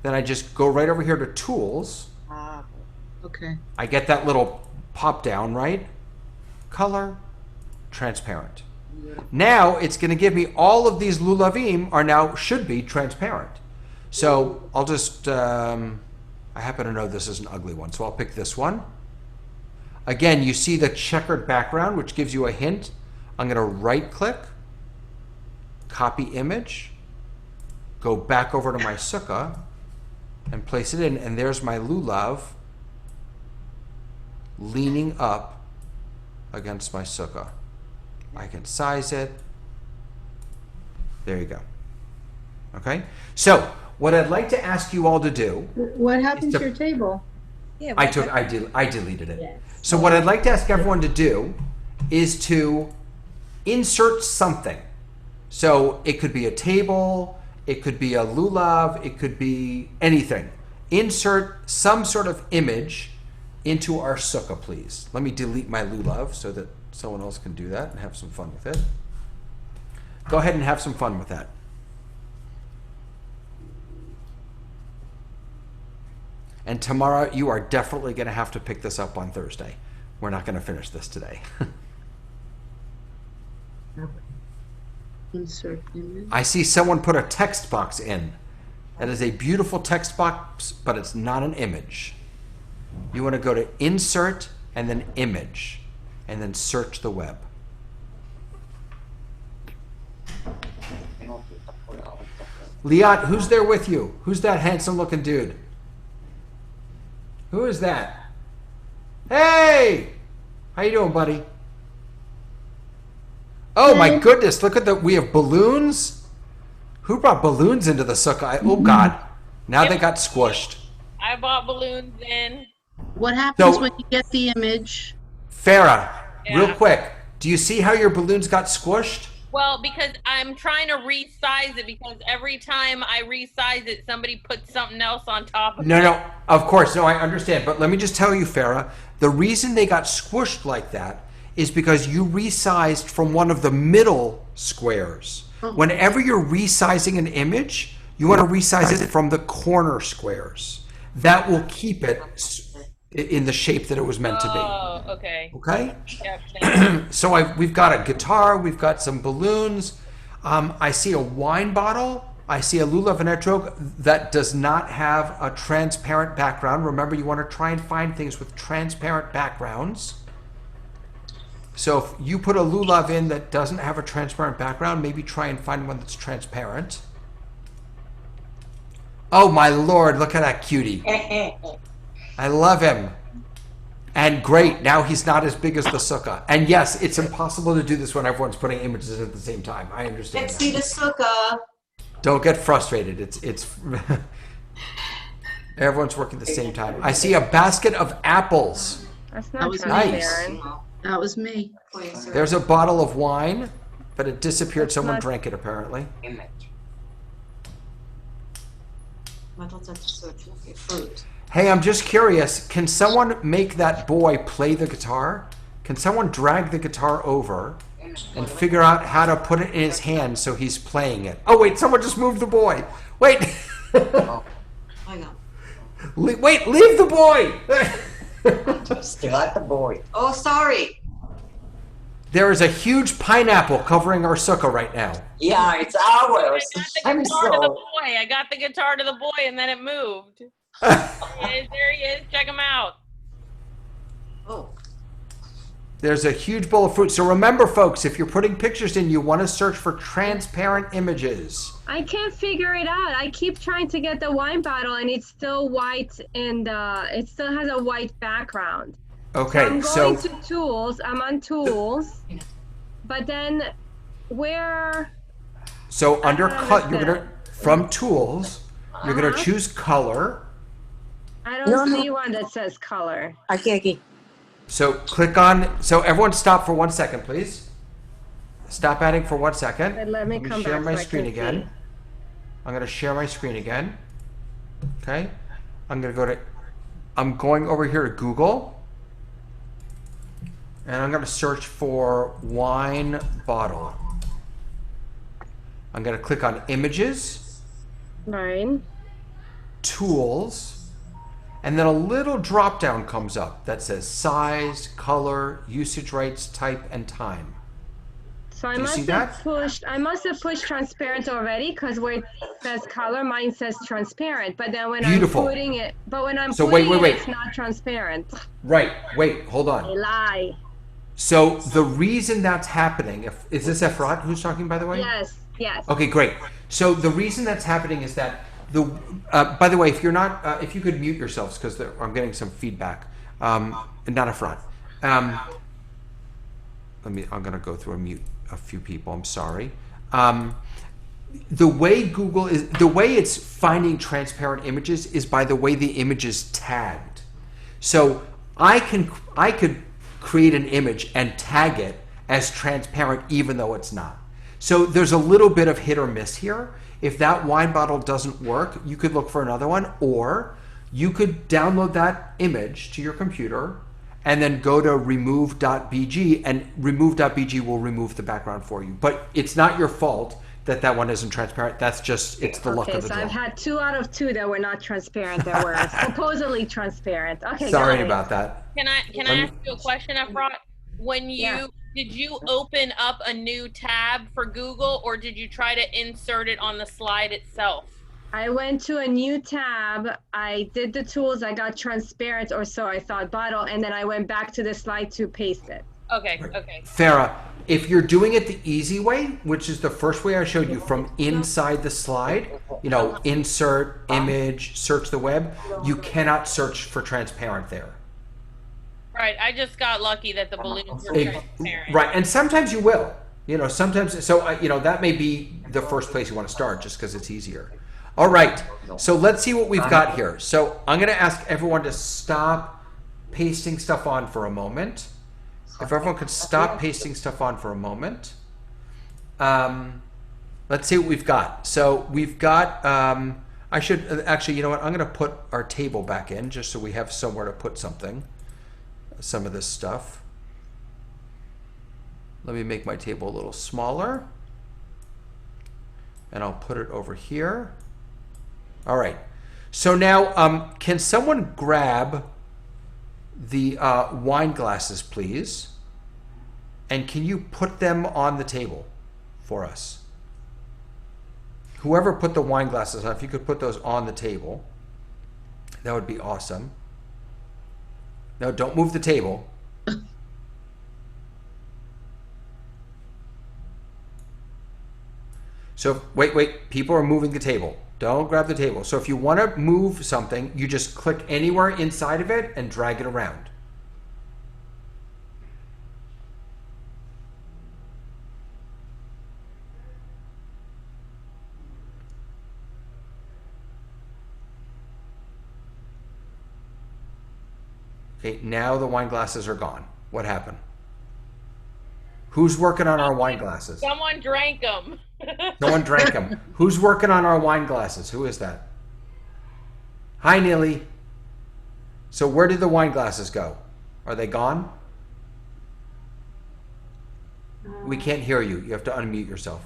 Then I just go right over here to tools. Okay. I get that little pop down, right? Color, transparent. Now it's going to give me all of these lulavim are now should be transparent. So I'll just, I happen to know this is an ugly one, so I'll pick this one. Again, you see the checkered background, which gives you a hint. I'm going to right click, copy image, go back over to my sukkah and place it in, and there's my lulav leaning up against my sukkah. I can size it. There you go. Okay? So, what I'd like to ask you all to do, What happened to- to your table? I deleted it. So what I'd like to ask everyone to do is to insert something. So it could be a table, it could be a lulav, it could be anything. Insert some sort of image into our sukkah, please. Let me delete my lulav so that someone else can do that and have some fun with it. Go ahead and have some fun with that. And Tamara, you are definitely going to have to pick this up on Thursday. We're not going to finish this today. Insert image. I see someone put a text box in. That is a beautiful text box, but it's not an image. You want to go to Insert and then Image, and then search the web. Liat, who's there with you? Who's that handsome looking dude? Who is that? Hey! How you doing, buddy? Oh my goodness, look at we have balloons. Who brought balloons into the sukkah? Oh God, now they got squished. I bought balloons in. What happens So- when you get the image? Farah, real Yeah. quick, do you see how your balloons got squished? Well, because I'm trying to resize it because every time I resize it, somebody puts something else on top of it. No, of course, no, I understand. But let me just tell you, Farah, the reason they got squished like that is because you resized from one of the middle squares. Whenever you're resizing an image, you want to resize it from the corner squares. That will keep it in the shape that it was meant to be. Oh, okay. Okay? Yep, thank you. So we've got a guitar, we've got some balloons. I see a wine bottle. I see a lulav and etrog that does not have a transparent background. Remember, you want to try and find things with transparent backgrounds. So if you put a lulav in that doesn't have a transparent background, maybe try and find one that's transparent. Oh my Lord, look at that cutie. I love him. And great, now he's not as big as the sukkah. And yes, it's impossible to do this when everyone's putting images at the same time. I understand Let's that. see the sukkah. Don't get frustrated. It's everyone's working at the same time. I see a basket of apples. That's That not was transparent. That was me. There's a bottle of wine, but it disappeared. Someone drank it apparently. What was that search? Okay, fruit. Hey, I'm just curious. Can someone make that boy play the guitar? Can someone drag the guitar over and figure out how to put it in his hand so he's playing it? Oh, wait, someone just moved the boy. Wait. Hang on. Wait, leave the boy. Still at the boy. Oh, sorry. There is a huge pineapple covering our sukkah right now. Yeah, it's ours. I'm I got the guitar to the boy and then it moved. There he is. Check him out. Oh. There's a huge bowl of fruit. So remember, folks, if you're putting pictures in, you want to search for transparent images. I can't figure it out. I keep trying to get the wine bottle and it's still white and it still has a white background. Okay, so I'm going to tools. I'm on tools. But then where? So under cut, you're gonna from tools, you're gonna choose color. I don't see one that says color. Okay. So click on. So everyone, stop for 1 second, please. Stop adding for 1 second. But let me come share back my so I screen can again. see. I'm gonna share my screen again. Okay. I'm going over here to Google, and I'm gonna search for wine bottle. I'm gonna click on images. Right. Tools. And then a little drop down comes up that says size, color, usage rights, type, and time. So I Do you see must have pushed transparent already because where it says color, mine says transparent. But then when Beautiful. I'm putting it, wait. it's not transparent. Right. Wait. Hold on. A lie. So the reason that's happening, is this Efrat who's talking, by the way? Yes. Yes. Okay, great. So the reason that's happening is that by the way, if you're not, if you could mute yourselves because I'm getting some feedback. Not Efrat. I'm gonna go through and mute a few people. I'm sorry. The way it's finding transparent images is by the way the image is tagged. So I could create an image and tag it as transparent even though it's not. So there's a little bit of hit or miss here. If that wine bottle doesn't work, you could look for another one, or you could download that image to your computer and then go to remove.bg, and remove.bg will remove the background for you. But it's not your fault that that one isn't transparent. That's just, it's the luck of the draw. I've had 2 out of 2 that were not transparent, that were supposedly transparent. Okay, sorry about that. Can I ask you a question, Efrat? Did you open up a new tab for Google, or did you try to insert it on the slide itself? I went to a new tab. I did the tools. I got transparent, or so I thought, bottle, and then I went back to the slide to paste it. Okay. Farah, if you're doing it the easy way, which is the first way I showed you from inside the slide, insert, image, search the web, you cannot search for transparent there. Right, I just got lucky that the balloons were transparent. Right, and sometimes you will. Sometimes, so, that may be the first place you want to start just because it's easier. All right, so let's see what we've got here. So I'm going to ask everyone to stop pasting stuff on for a moment. If everyone could stop pasting stuff on for a moment. Let's see what we've got. So we've got, I should, actually, you know what? I'm going to put our table back in just so we have somewhere to put some of this stuff. Let me make my table a little smaller. And I'll put it over here. All right. So now, can someone grab the wine glasses, please? And can you put them on the table for us? Whoever put the wine glasses on, if you could put those on the table, that would be awesome. No, don't move the table. So wait, people are moving the table. Don't grab the table. So if you want to move something, you just click anywhere inside of it and drag it around. Okay, now the wine glasses are gone. What happened? Who's working on our wine glasses? Someone drank them. Someone drank them. Who's working on our wine glasses? Who is that? Hi, Nilly. So where did the wine glasses go? Are they gone? We can't hear you. You have to unmute yourself.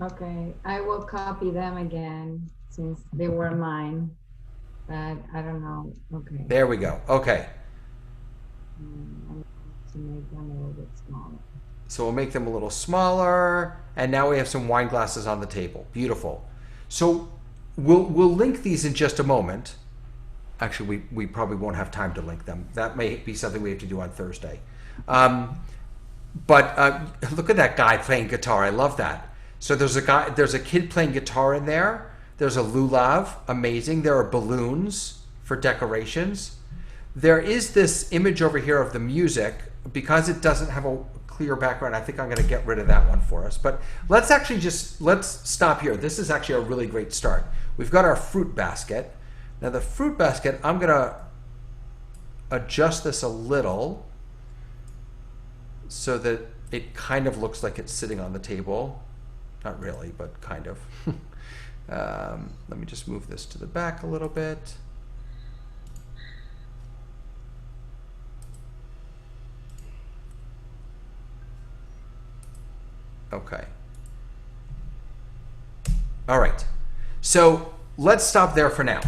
Okay, I will copy them again since they were mine, but I don't know. Okay. There we go. Okay. To make them a little bit smaller. So we'll make them a little smaller, and now we have some wine glasses on the table. Beautiful. So we'll link these in just a moment. Actually, we probably won't have time to link them. That may be something we have to do on Thursday. But look at that guy playing guitar. I love that. So there's a kid playing guitar in there. There's a lulav, amazing. There are balloons for decorations. There is this image over here of the music. Because it doesn't have a clear background, I think I'm going to get rid of that one for us. But let's stop here. This is actually a really great start. We've got our fruit basket. Now the fruit basket, I'm going to adjust this a little so that it kind of looks like it's sitting on the table. Not really, but kind of. Let me just move this to the back a little bit. Okay. All right. So let's stop there for now.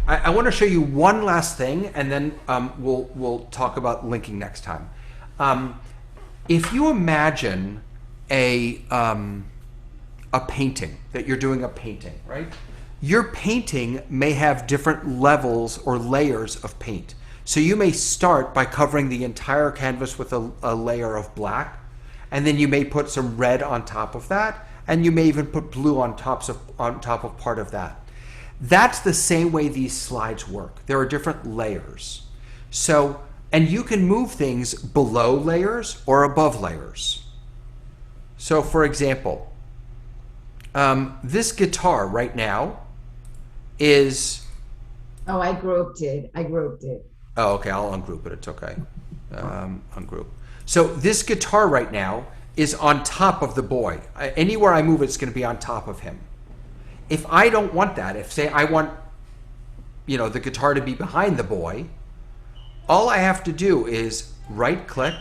I want to show you one last thing, and then we'll talk about linking next time. If you imagine a painting, that you're doing a painting, right? Your painting may have different levels or layers of paint. So you may start by covering the entire canvas with a layer of black, and then you may put some red on top of that, and you may even put blue on top of part of that. That's the same way these slides work. There are different layers. So, and you can move things below layers or above layers. So for example, this guitar right now is... Oh, I grouped it. Oh, okay, I'll ungroup it. It's okay. Ungroup. So this guitar right now is on top of the boy. Anywhere I move, it's going to be on top of him. If I don't want that, if say I want, the guitar to be behind the boy, all I have to do is right click,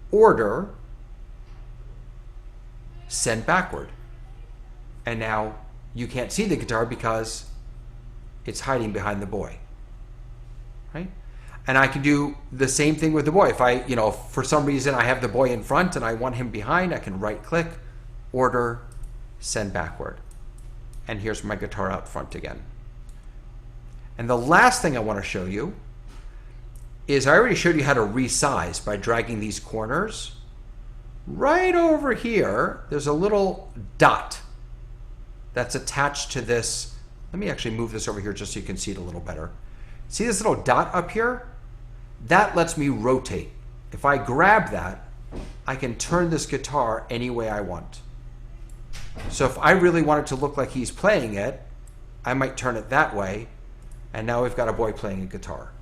order, send backward. And now you can't see the guitar because it's hiding behind the boy, right? And I can do the same thing with the boy. If I, for some reason I have the boy in front and I want him behind, I can right click, order, send backward. And here's my guitar out front again. And the last thing I want to show you is I already showed you how to resize by dragging these corners. Right over here, there's a little dot that's attached to this. Let me actually move this over here just so you can see it a little better. See this little dot up here? That lets me rotate. If I grab that, I can turn this guitar any way I want. So if I really want it to look like he's playing it, I might turn it that way, and now we've got a boy playing a guitar.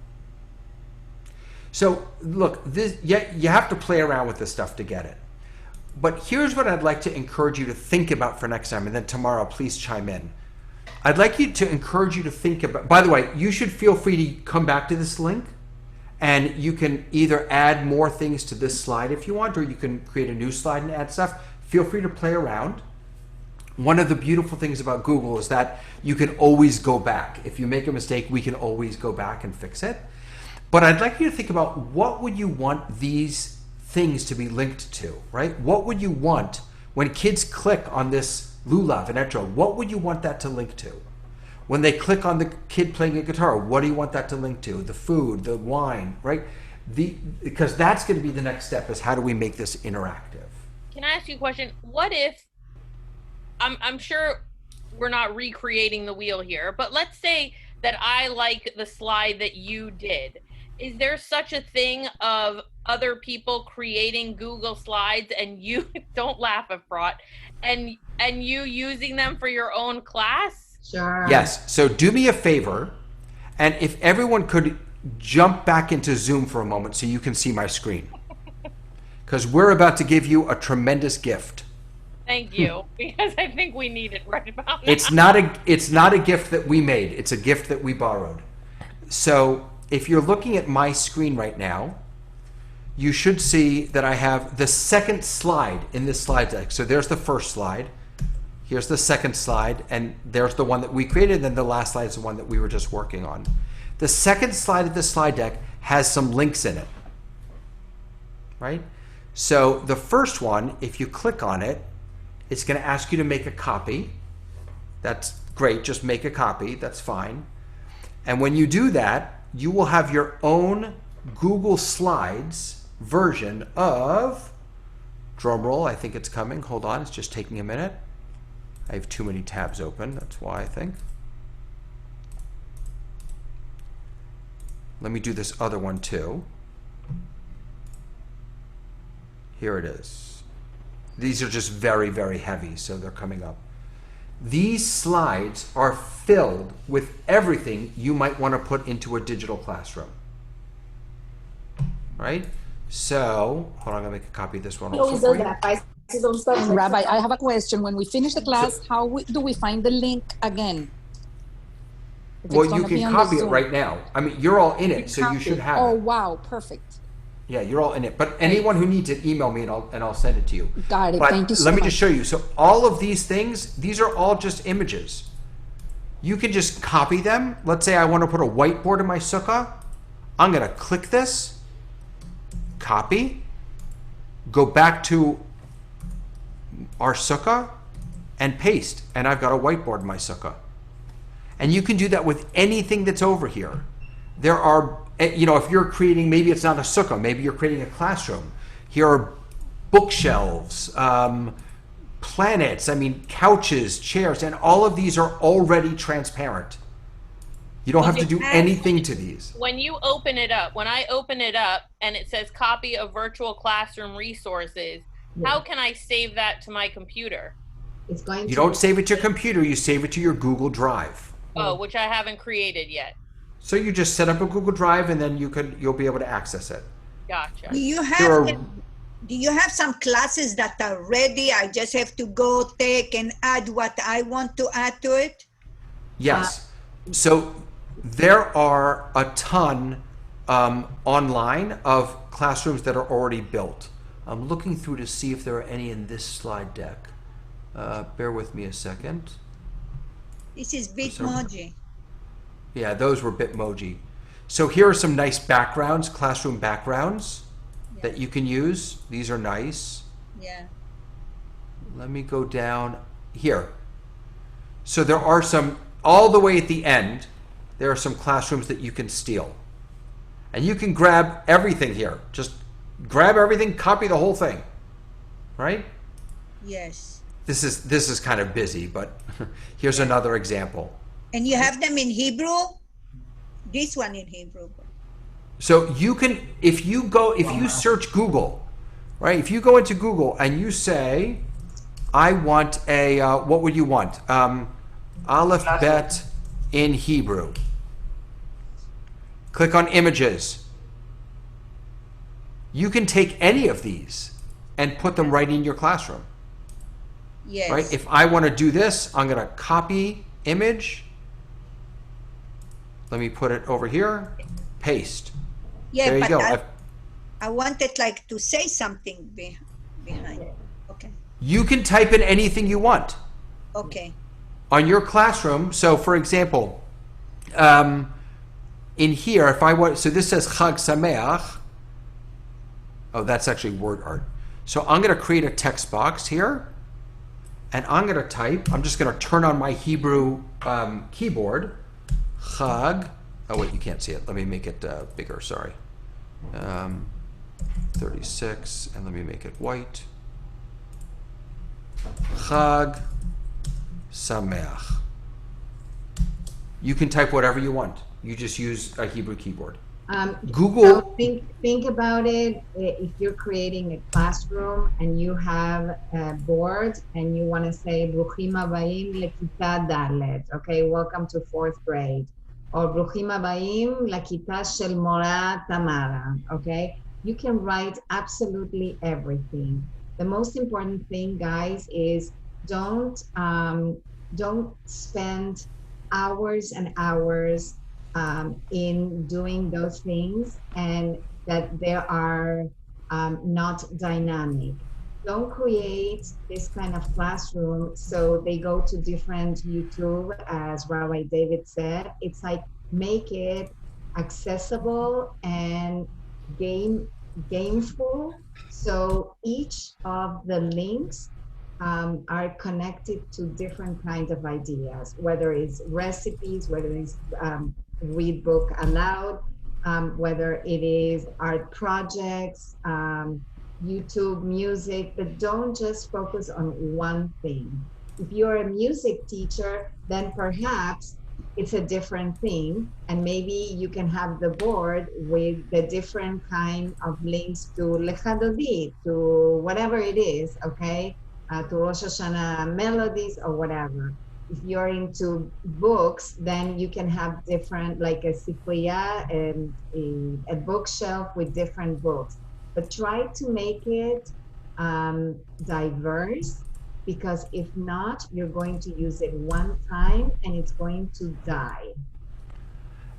So look, you have to play around with this stuff to get it. But here's what I'd like to encourage you to think about for next time, and then tomorrow please chime in. I'd like you to encourage you to think about, by the way, you should feel free to come back to this link, and you can either add more things to this slide if you want, or you can create a new slide and add stuff. Feel free to play around. One of the beautiful things about Google is that you can always go back. If you make a mistake, we can always go back and fix it. But I'd like you to think about, what would you want these things to be linked to, right? What would you want when kids click on this lulav and etro? What would you want that to link to? When they click on the kid playing a guitar, what do you want that to link to? The food, the wine, right? Because that's going to be the next step, is how do we make this interactive? Can I ask you a question? What if, I'm sure we're not recreating the wheel here, but let's say that I like the slide that you did. Is there such a thing of other people creating Google Slides and you, don't laugh at Fraught, and you using them for your own class? Sure. Yes. So do me a favor, and if everyone could jump back into Zoom for a moment so you can see my screen, because we're about to give you a tremendous gift. Thank you, because I think we need it right about now. It's not a gift that we made. It's a gift that we borrowed. So if you're looking at my screen right now, you should see that I have the second slide in this slide deck. So there's the first slide. Here's the second slide, and there's the one that we created, and then the last slide is the one that we were just working on. The second slide of the slide deck has some links in it, right? So the first one, if you click on it, it's going to ask you to make a copy. That's great, just make a copy, that's fine. And when you do that, you will have your own Google Slides version of, drumroll, I think it's coming, hold on, it's just taking a minute. I have too many tabs open, that's why I think. Let me do this other one too. Here it is. These are just very, very heavy, so they're coming up. These slides are filled with everything you might want to put into a digital classroom. Right? So, hold on, I'm going to make a copy of this one also for you. Rabbi, I have a question. When we finish the class, do we find the link again? If Well, it's you gonna be can on the copy it Zoom. right now. I mean, you're all in it, so you should have Oh, it. wow, perfect. Yeah, you're all in it. But anyone who needs it, email me and I'll send it to you. Got it. But Thank you so let me much. just show you. So all of these things, these are all just images. You can just copy them. Let's say I want to put a whiteboard in my sukkah. I'm going to click this, copy, go back to our sukkah and paste. And I've got a whiteboard in my sukkah. And you can do that with anything that's over here. There are, you know, if you're creating, maybe it's not a sukkah, maybe you're creating a classroom. Here are bookshelves, planets, I mean, couches, chairs, and all of these are already transparent. You don't have to do anything to these. When you open it up, when I open it up and it says copy of virtual classroom resources, how can I save that to my computer? It's going You don't save it to your computer, you save it to your Google Drive. Oh, which I haven't created yet. So you just set up a Google Drive and then you'll be able to access it. Gotcha. Do you There have are- do you have some classes that are ready? I just have to go take and add what I want to add to it? Yes. So there are a ton online of classrooms that are already built. I'm looking through to see if there are any in this slide deck. Bear with me a second. This is Bitmoji. Yeah, those were Bitmoji. So here are some nice backgrounds, classroom backgrounds that you can use. These are nice. Yeah. Let me go down here. So there are some, all the way at the end, there are some classrooms that you can steal. And you can grab everything here. Just grab everything, copy the whole thing, right? Yes. This is kind of busy, but here's another example. And you have them in Hebrew? This one in Hebrew. So you can, if you search Google, right? If you go into Google and you say, I want a, what would you want? Aleph Bet in Hebrew. Click on images. You can take any of these and put them right in your classroom. Yes. Right? If I want to do this, I'm going to copy image. Let me put it over here. Paste. Yeah, there you but go. I wanted like to say something behind. Okay. You can type in anything you want Okay. on your classroom. So for example, in here, if I want, so this says Chag Sameach. Oh, that's actually word art. So I'm going to create a text box here. And I'm going to type, I'm just going to turn on my Hebrew keyboard. Chag. Oh, wait, you can't see it. Let me make it bigger, sorry. 36, and let me make it white. Chag Sameach. You can type whatever you want. You just use a Hebrew keyboard. Google. So think about it. If you're creating a classroom and you have a board and you want to say Bruchim Habayim Lekita Dalet, okay, welcome to 4th grade, or Bruchim Habayim Lekita Shel Mora Tamara, okay, you can write absolutely everything. The most important thing, guys, is don't spend hours and hours in doing those things and that they are not dynamic. Don't create this kind of classroom so they go to different YouTube, as Rabbi David said. It's like make it accessible and gameful. So each of the links are connected to different kinds of ideas, whether it's recipes, whether it's read book aloud, whether it is art projects, YouTube music, but don't just focus on one thing. If you're a music teacher, then perhaps it's a different thing, and maybe you can have the board with the different kind of links to Lecha Dodi, to whatever it is, okay, to Rosh Hashanah melodies or whatever. If you're into books, then you can have different, like a sifriya, a bookshelf with different books. But try to make it diverse, because if not, you're going to use it one time and it's going to die.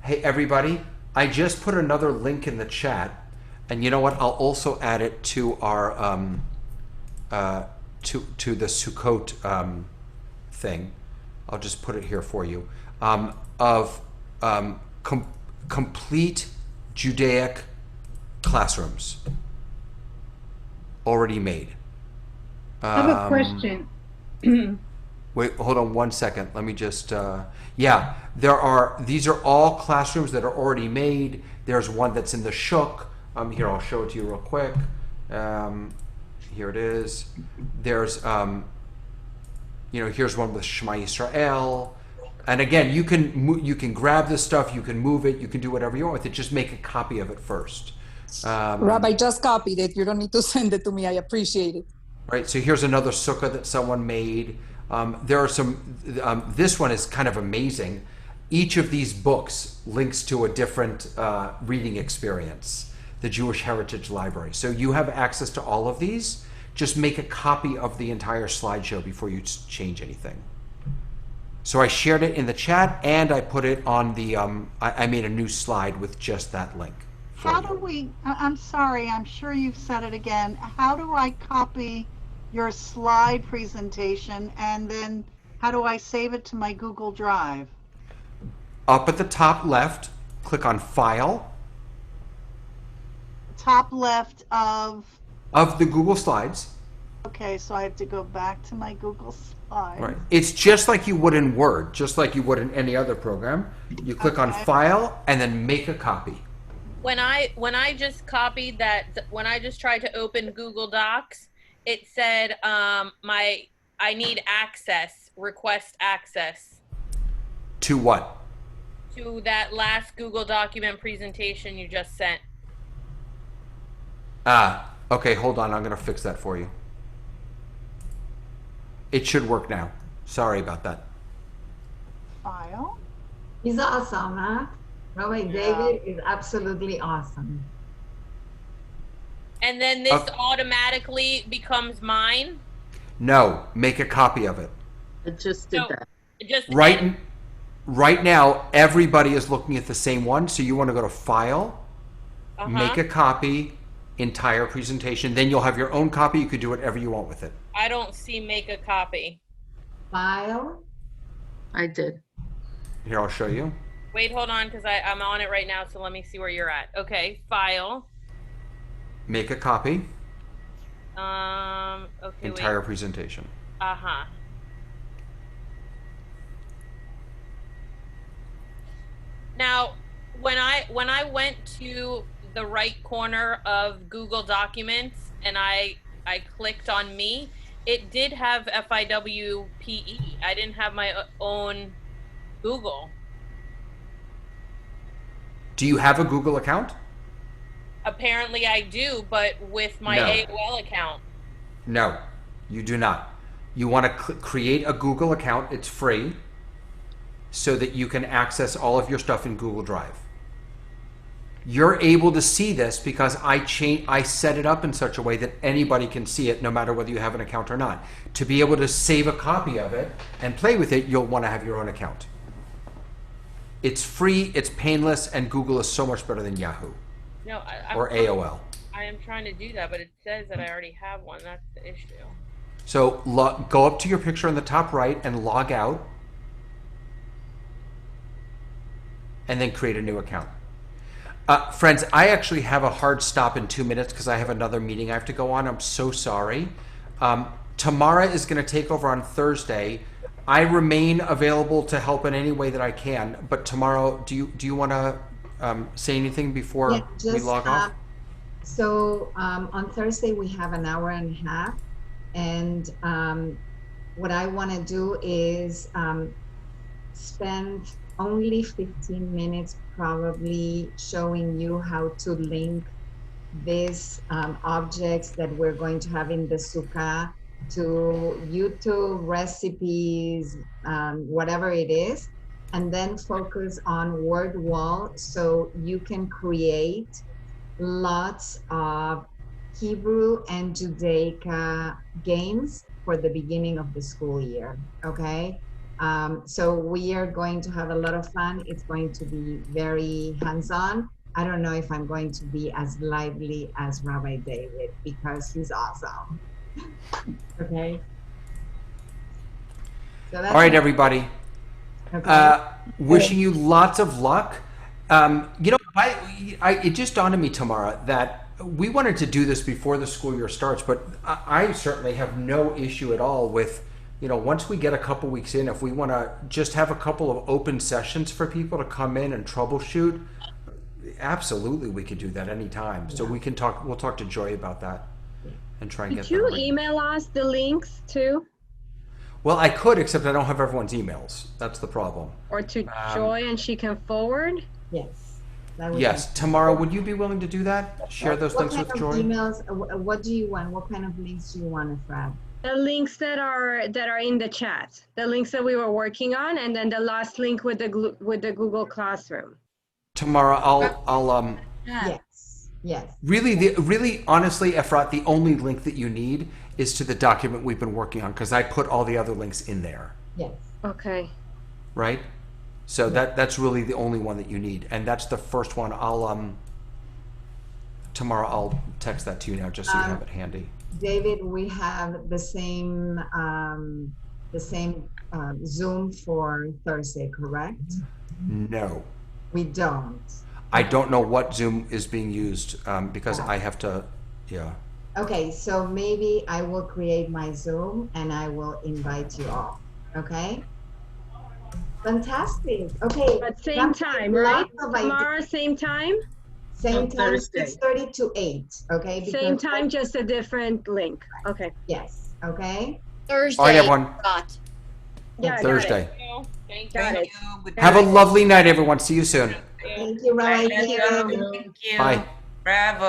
Hey, everybody, I just put another link in the chat, and you know what? I'll also add it to our to the Sukkot thing. I'll just put it here for you, of complete Judaic classrooms already made. I have a question. Wait, hold on one second. Let me just, yeah, these are all classrooms that are already made. There's one that's in the Shuk. Here, I'll show it to you real quick. Here it is. There's, here's one with Shema Yisrael. And again, you can grab this stuff, you can move it, you can do whatever you want with it. Just make a copy of it first. Rabbi, just copied it. You don't need to send it to me. I appreciate it. Right, so here's another sukkah that someone made. There are some, this one is kind of amazing. Each of these books links to a different reading experience, the Jewish Heritage Library. So you have access to all of these. Just make a copy of the entire slideshow before you change anything. So I shared it in the chat, and I put it on the, I made a new slide with just that link. How do we, I'm sorry, I'm sure you've said it again. How do I copy your slide presentation, and then how do I save it to my Google Drive? Up at the top left, click on File. Top left of? Of the Google Slides. Okay, so I have to go back to my Google Slides. Right. It's just like you would in Word, just like you would in any other program. You click on File and then make a copy. When I just copied that, when I just tried to open Google Docs, it said I need access, request access. To what? To that last Google document presentation you just sent. Okay, hold on, I'm gonna fix that for you. It should work now. Sorry about that. File. He's awesome, huh? Rabbi David is absolutely awesome. And then this automatically becomes mine? No, make a copy of it. I just did that. Just Right now, everybody is looking at the same one, so you want to go to File, make a copy, entire presentation, then you'll have your own copy. You could do whatever you want with it. I don't see make a copy. File. I did. Here, I'll show you. Wait, hold on, because I'm on it right now, so let me see where you're at. Okay, File. Make a copy. Okay, entire presentation. Uh-huh. Now, when I went to the right corner of Google Documents and I clicked on me, it did have FIWPE. I didn't have my own Google. Do you have a Google account? Apparently I do, but with my AOL account. No, you do not. You want to create a Google account. It's free, so that you can access all of your stuff in Google Drive. you're able to see this because I set it up in such a way that anybody can see it, no matter whether you have an account or not. To be able to save a copy of it and play with it, you'll want to have your own account. It's free, it's painless, and Google is so much better than Yahoo No, I'm or AOL. I am trying to do that, but it says that I already have one. That's the issue. So go up to your picture in the top right and log out, and then create a new account. Friends, I actually have a hard stop in 2 minutes because I have another meeting I have to go on. I'm so sorry. Tamara is going to take over on Thursday. I remain available to help in any way that I can. But tomorrow, do you want to say anything before we log off? So on Thursday we have an hour and a half, and what I want to do is spend only 15 minutes probably showing you how to link these objects that we're going to have in the sukkah to YouTube recipes, whatever it is, and then focus on word wall so you can create lots of Hebrew and Judaica games for the beginning of the school year, okay? So we are going to have a lot of fun. It's going to be very hands-on. I don't know if I'm going to be as lively as Rabbi David because he's awesome. Okay. So that's All right, everybody. Okay. Wishing you lots of luck. You know, it just dawned on me, Tamara, that we wanted to do this before the school year starts, but I certainly have no issue at all with, you know, once we get a couple weeks in, if we want to just have a couple of open sessions for people to come in and troubleshoot, absolutely we could do that anytime. So we'll talk to Joy about that and try and get Could you that. email us the links too? Well, I could, except I don't have everyone's emails. That's the problem. Or to Joy and she can forward? Yes. Yes. Tamara, would you be willing to do that? Share those links with Joy? Emails, what do you want? What kind of links do you want, Fred? The links that are in the chat, the links that we were working on, and then the last link with the Google Classroom. Tamara, I'll Yes. Really, honestly, Efrat, the only link that you need is to the document we've been working on because I put all the other links in there. Yes. Okay. Right? So that's really the only one that you need, and that's the first one. Tomorrow I'll text that to you now just so you have it handy. David, we have the same Zoom for Thursday, correct? No. We don't. I don't know what Zoom is being used because I have to, yeah. Okay, so maybe I will create my Zoom and I will invite you all. Okay? Fantastic. Okay. But same time, right? Tomorrow, same time? Same time, Thursday. 6:30 to 8. Okay? Same time, just a different link. Okay. Yes. Okay? Thursday. All right, everyone. Yeah, Thursday. Thank Got it. Have a lovely night, everyone. See you soon. Thank you, Rabbi. Thank you. Bye. Bravo.